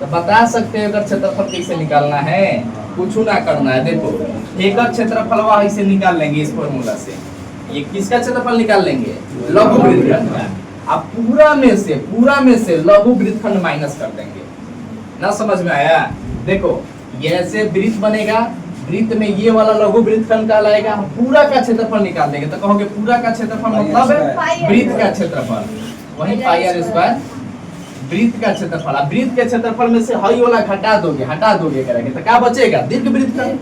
Speaker 1: तो बता सकते हैं अगर क्षेत्रफल कैसे निकालना है, कुछ ना करना है। देखो एक क्षेत्रफल ऐसे निकाल लेंगे इस फॉर्मूला से। ये किसका क्षेत्रफल निकाल लेंगे? लघु वृत्तखंड का। अब पूरा में से लघु वृत्तखंड माइनस कर देंगे। ना समझ में आया? देखो ये ऐसे वृत्त बनेगा, वृत्त में ये वाला लघु वृत्तखंड कहलाएगा। हम पूरा का क्षेत्रफल निकाल देंगे। तो कहोगे पूरा का क्षेत्रफल मतलब वृत्त का क्षेत्रफल, वही πr² वृत्त का क्षेत्रफल। अब वृत्त के क्षेत्रफल में से हई वाला हटा दोगे करेंगे तो क्या बचेगा? दीर्घ वृत्तखंड।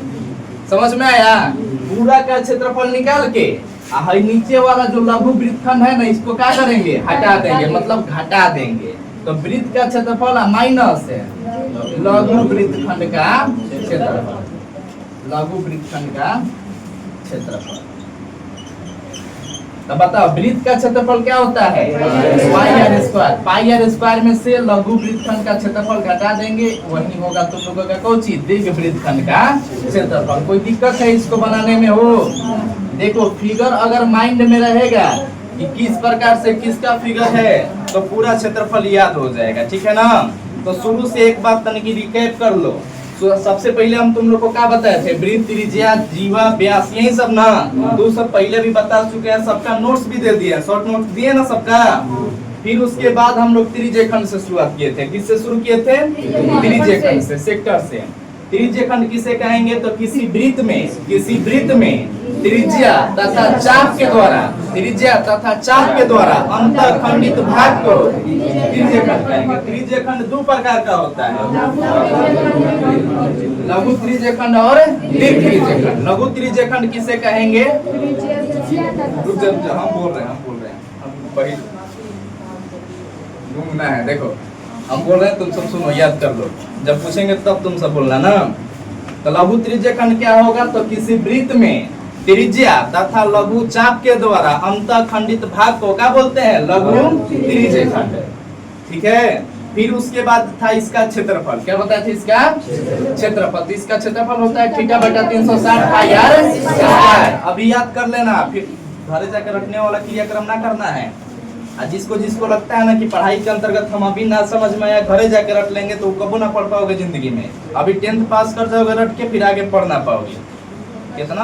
Speaker 1: समझ में आया? पूरा का क्षेत्रफल निकाल के हई नीचे वाला जो लघु वृत्तखंड है ना, इसको क्या करेंगे? हटा देंगे, मतलब घटा देंगे। तो वृत्त का क्षेत्रफल माइनस है लघु वृत्तखंड का क्षेत्रफल, लघु वृत्तखंड का क्षेत्रफल। तो बताओ वृत्त का क्षेत्रफल क्या होता है? πr² में से लघु वृत्तखंड का क्षेत्रफल घटा देंगे, वही होगा तुम लोगों का कौन चीज? दीर्घ वृत्तखंड का क्षेत्रफल। कोई दिक्कत है इसको बनाने में हो? देखो फिगर अगर माइंड में रहेगा कि किस प्रकार से किसका फिगर है तो पूरा क्षेत्रफल याद हो जाएगा। ठीक है ना? तो शुरू से एक बात तनिक रिकैप कर लो। तो सबसे पहले हम तुम लोग को क्या बताए थे? वृत्त, त्रिज्या, जीवा, व्यास, यही सब ना। तो सब पहले भी बता चुके हैं, सबका नोट्स भी दे दिए, शॉर्ट नोट्स दिए ना सबका। फिर उसके बाद हम लोग त्रिज्यखंड से शुरुआत किए थे। किससे शुरू किए थे? त्रिज्यखंड से, सेक्टर से। त्रिज्यखंड किसे कहेंगे? तो किसी वृत्त में त्रिज्या तथा चाप के द्वारा अंतःखंडित भाग को त्रिज्यखंड कहेंगे। त्रिज्यखंड दो प्रकार का होता है, लघु त्रिज्यखंड और दीर्घ त्रिज्यखंड। लघु त्रिज्यखंड किसे कहेंगे? हम बोल रहे हैं घूमना है। देखो हम बोल रहे हैं, तुम सब सुनो, याद कर लो। जब पूछेंगे तब तुम सब बोलना ना। तो लघु त्रिज्यखंड क्या होगा? तो किसी वृत्त में त्रिज्या तथा लघु चाप के द्वारा अंतःखंडित भाग को क्या बोलते हैं? लघु त्रिज्यखंड। ठीक है, फिर उसके बाद था इसका क्षेत्रफल। क्या बताया था? इसका क्षेत्रफल। तो इसका क्षेत्रफल होता है θ/360 πr²। अभी याद कर लेना, फिर घरे जाकर रखने वाला क्रियाक्रम ना करना है। जिसको लगता है ना कि पढ़ाई के अंतर्गत हम अभी ना समझ में आया, घरे जाके रट लेंगे तो कबो ना पढ़ पाओगे जिंदगी में। अभी 10th पास कर जाओगे रट के, फिर आगे पढ़ ना पाओगे। कितना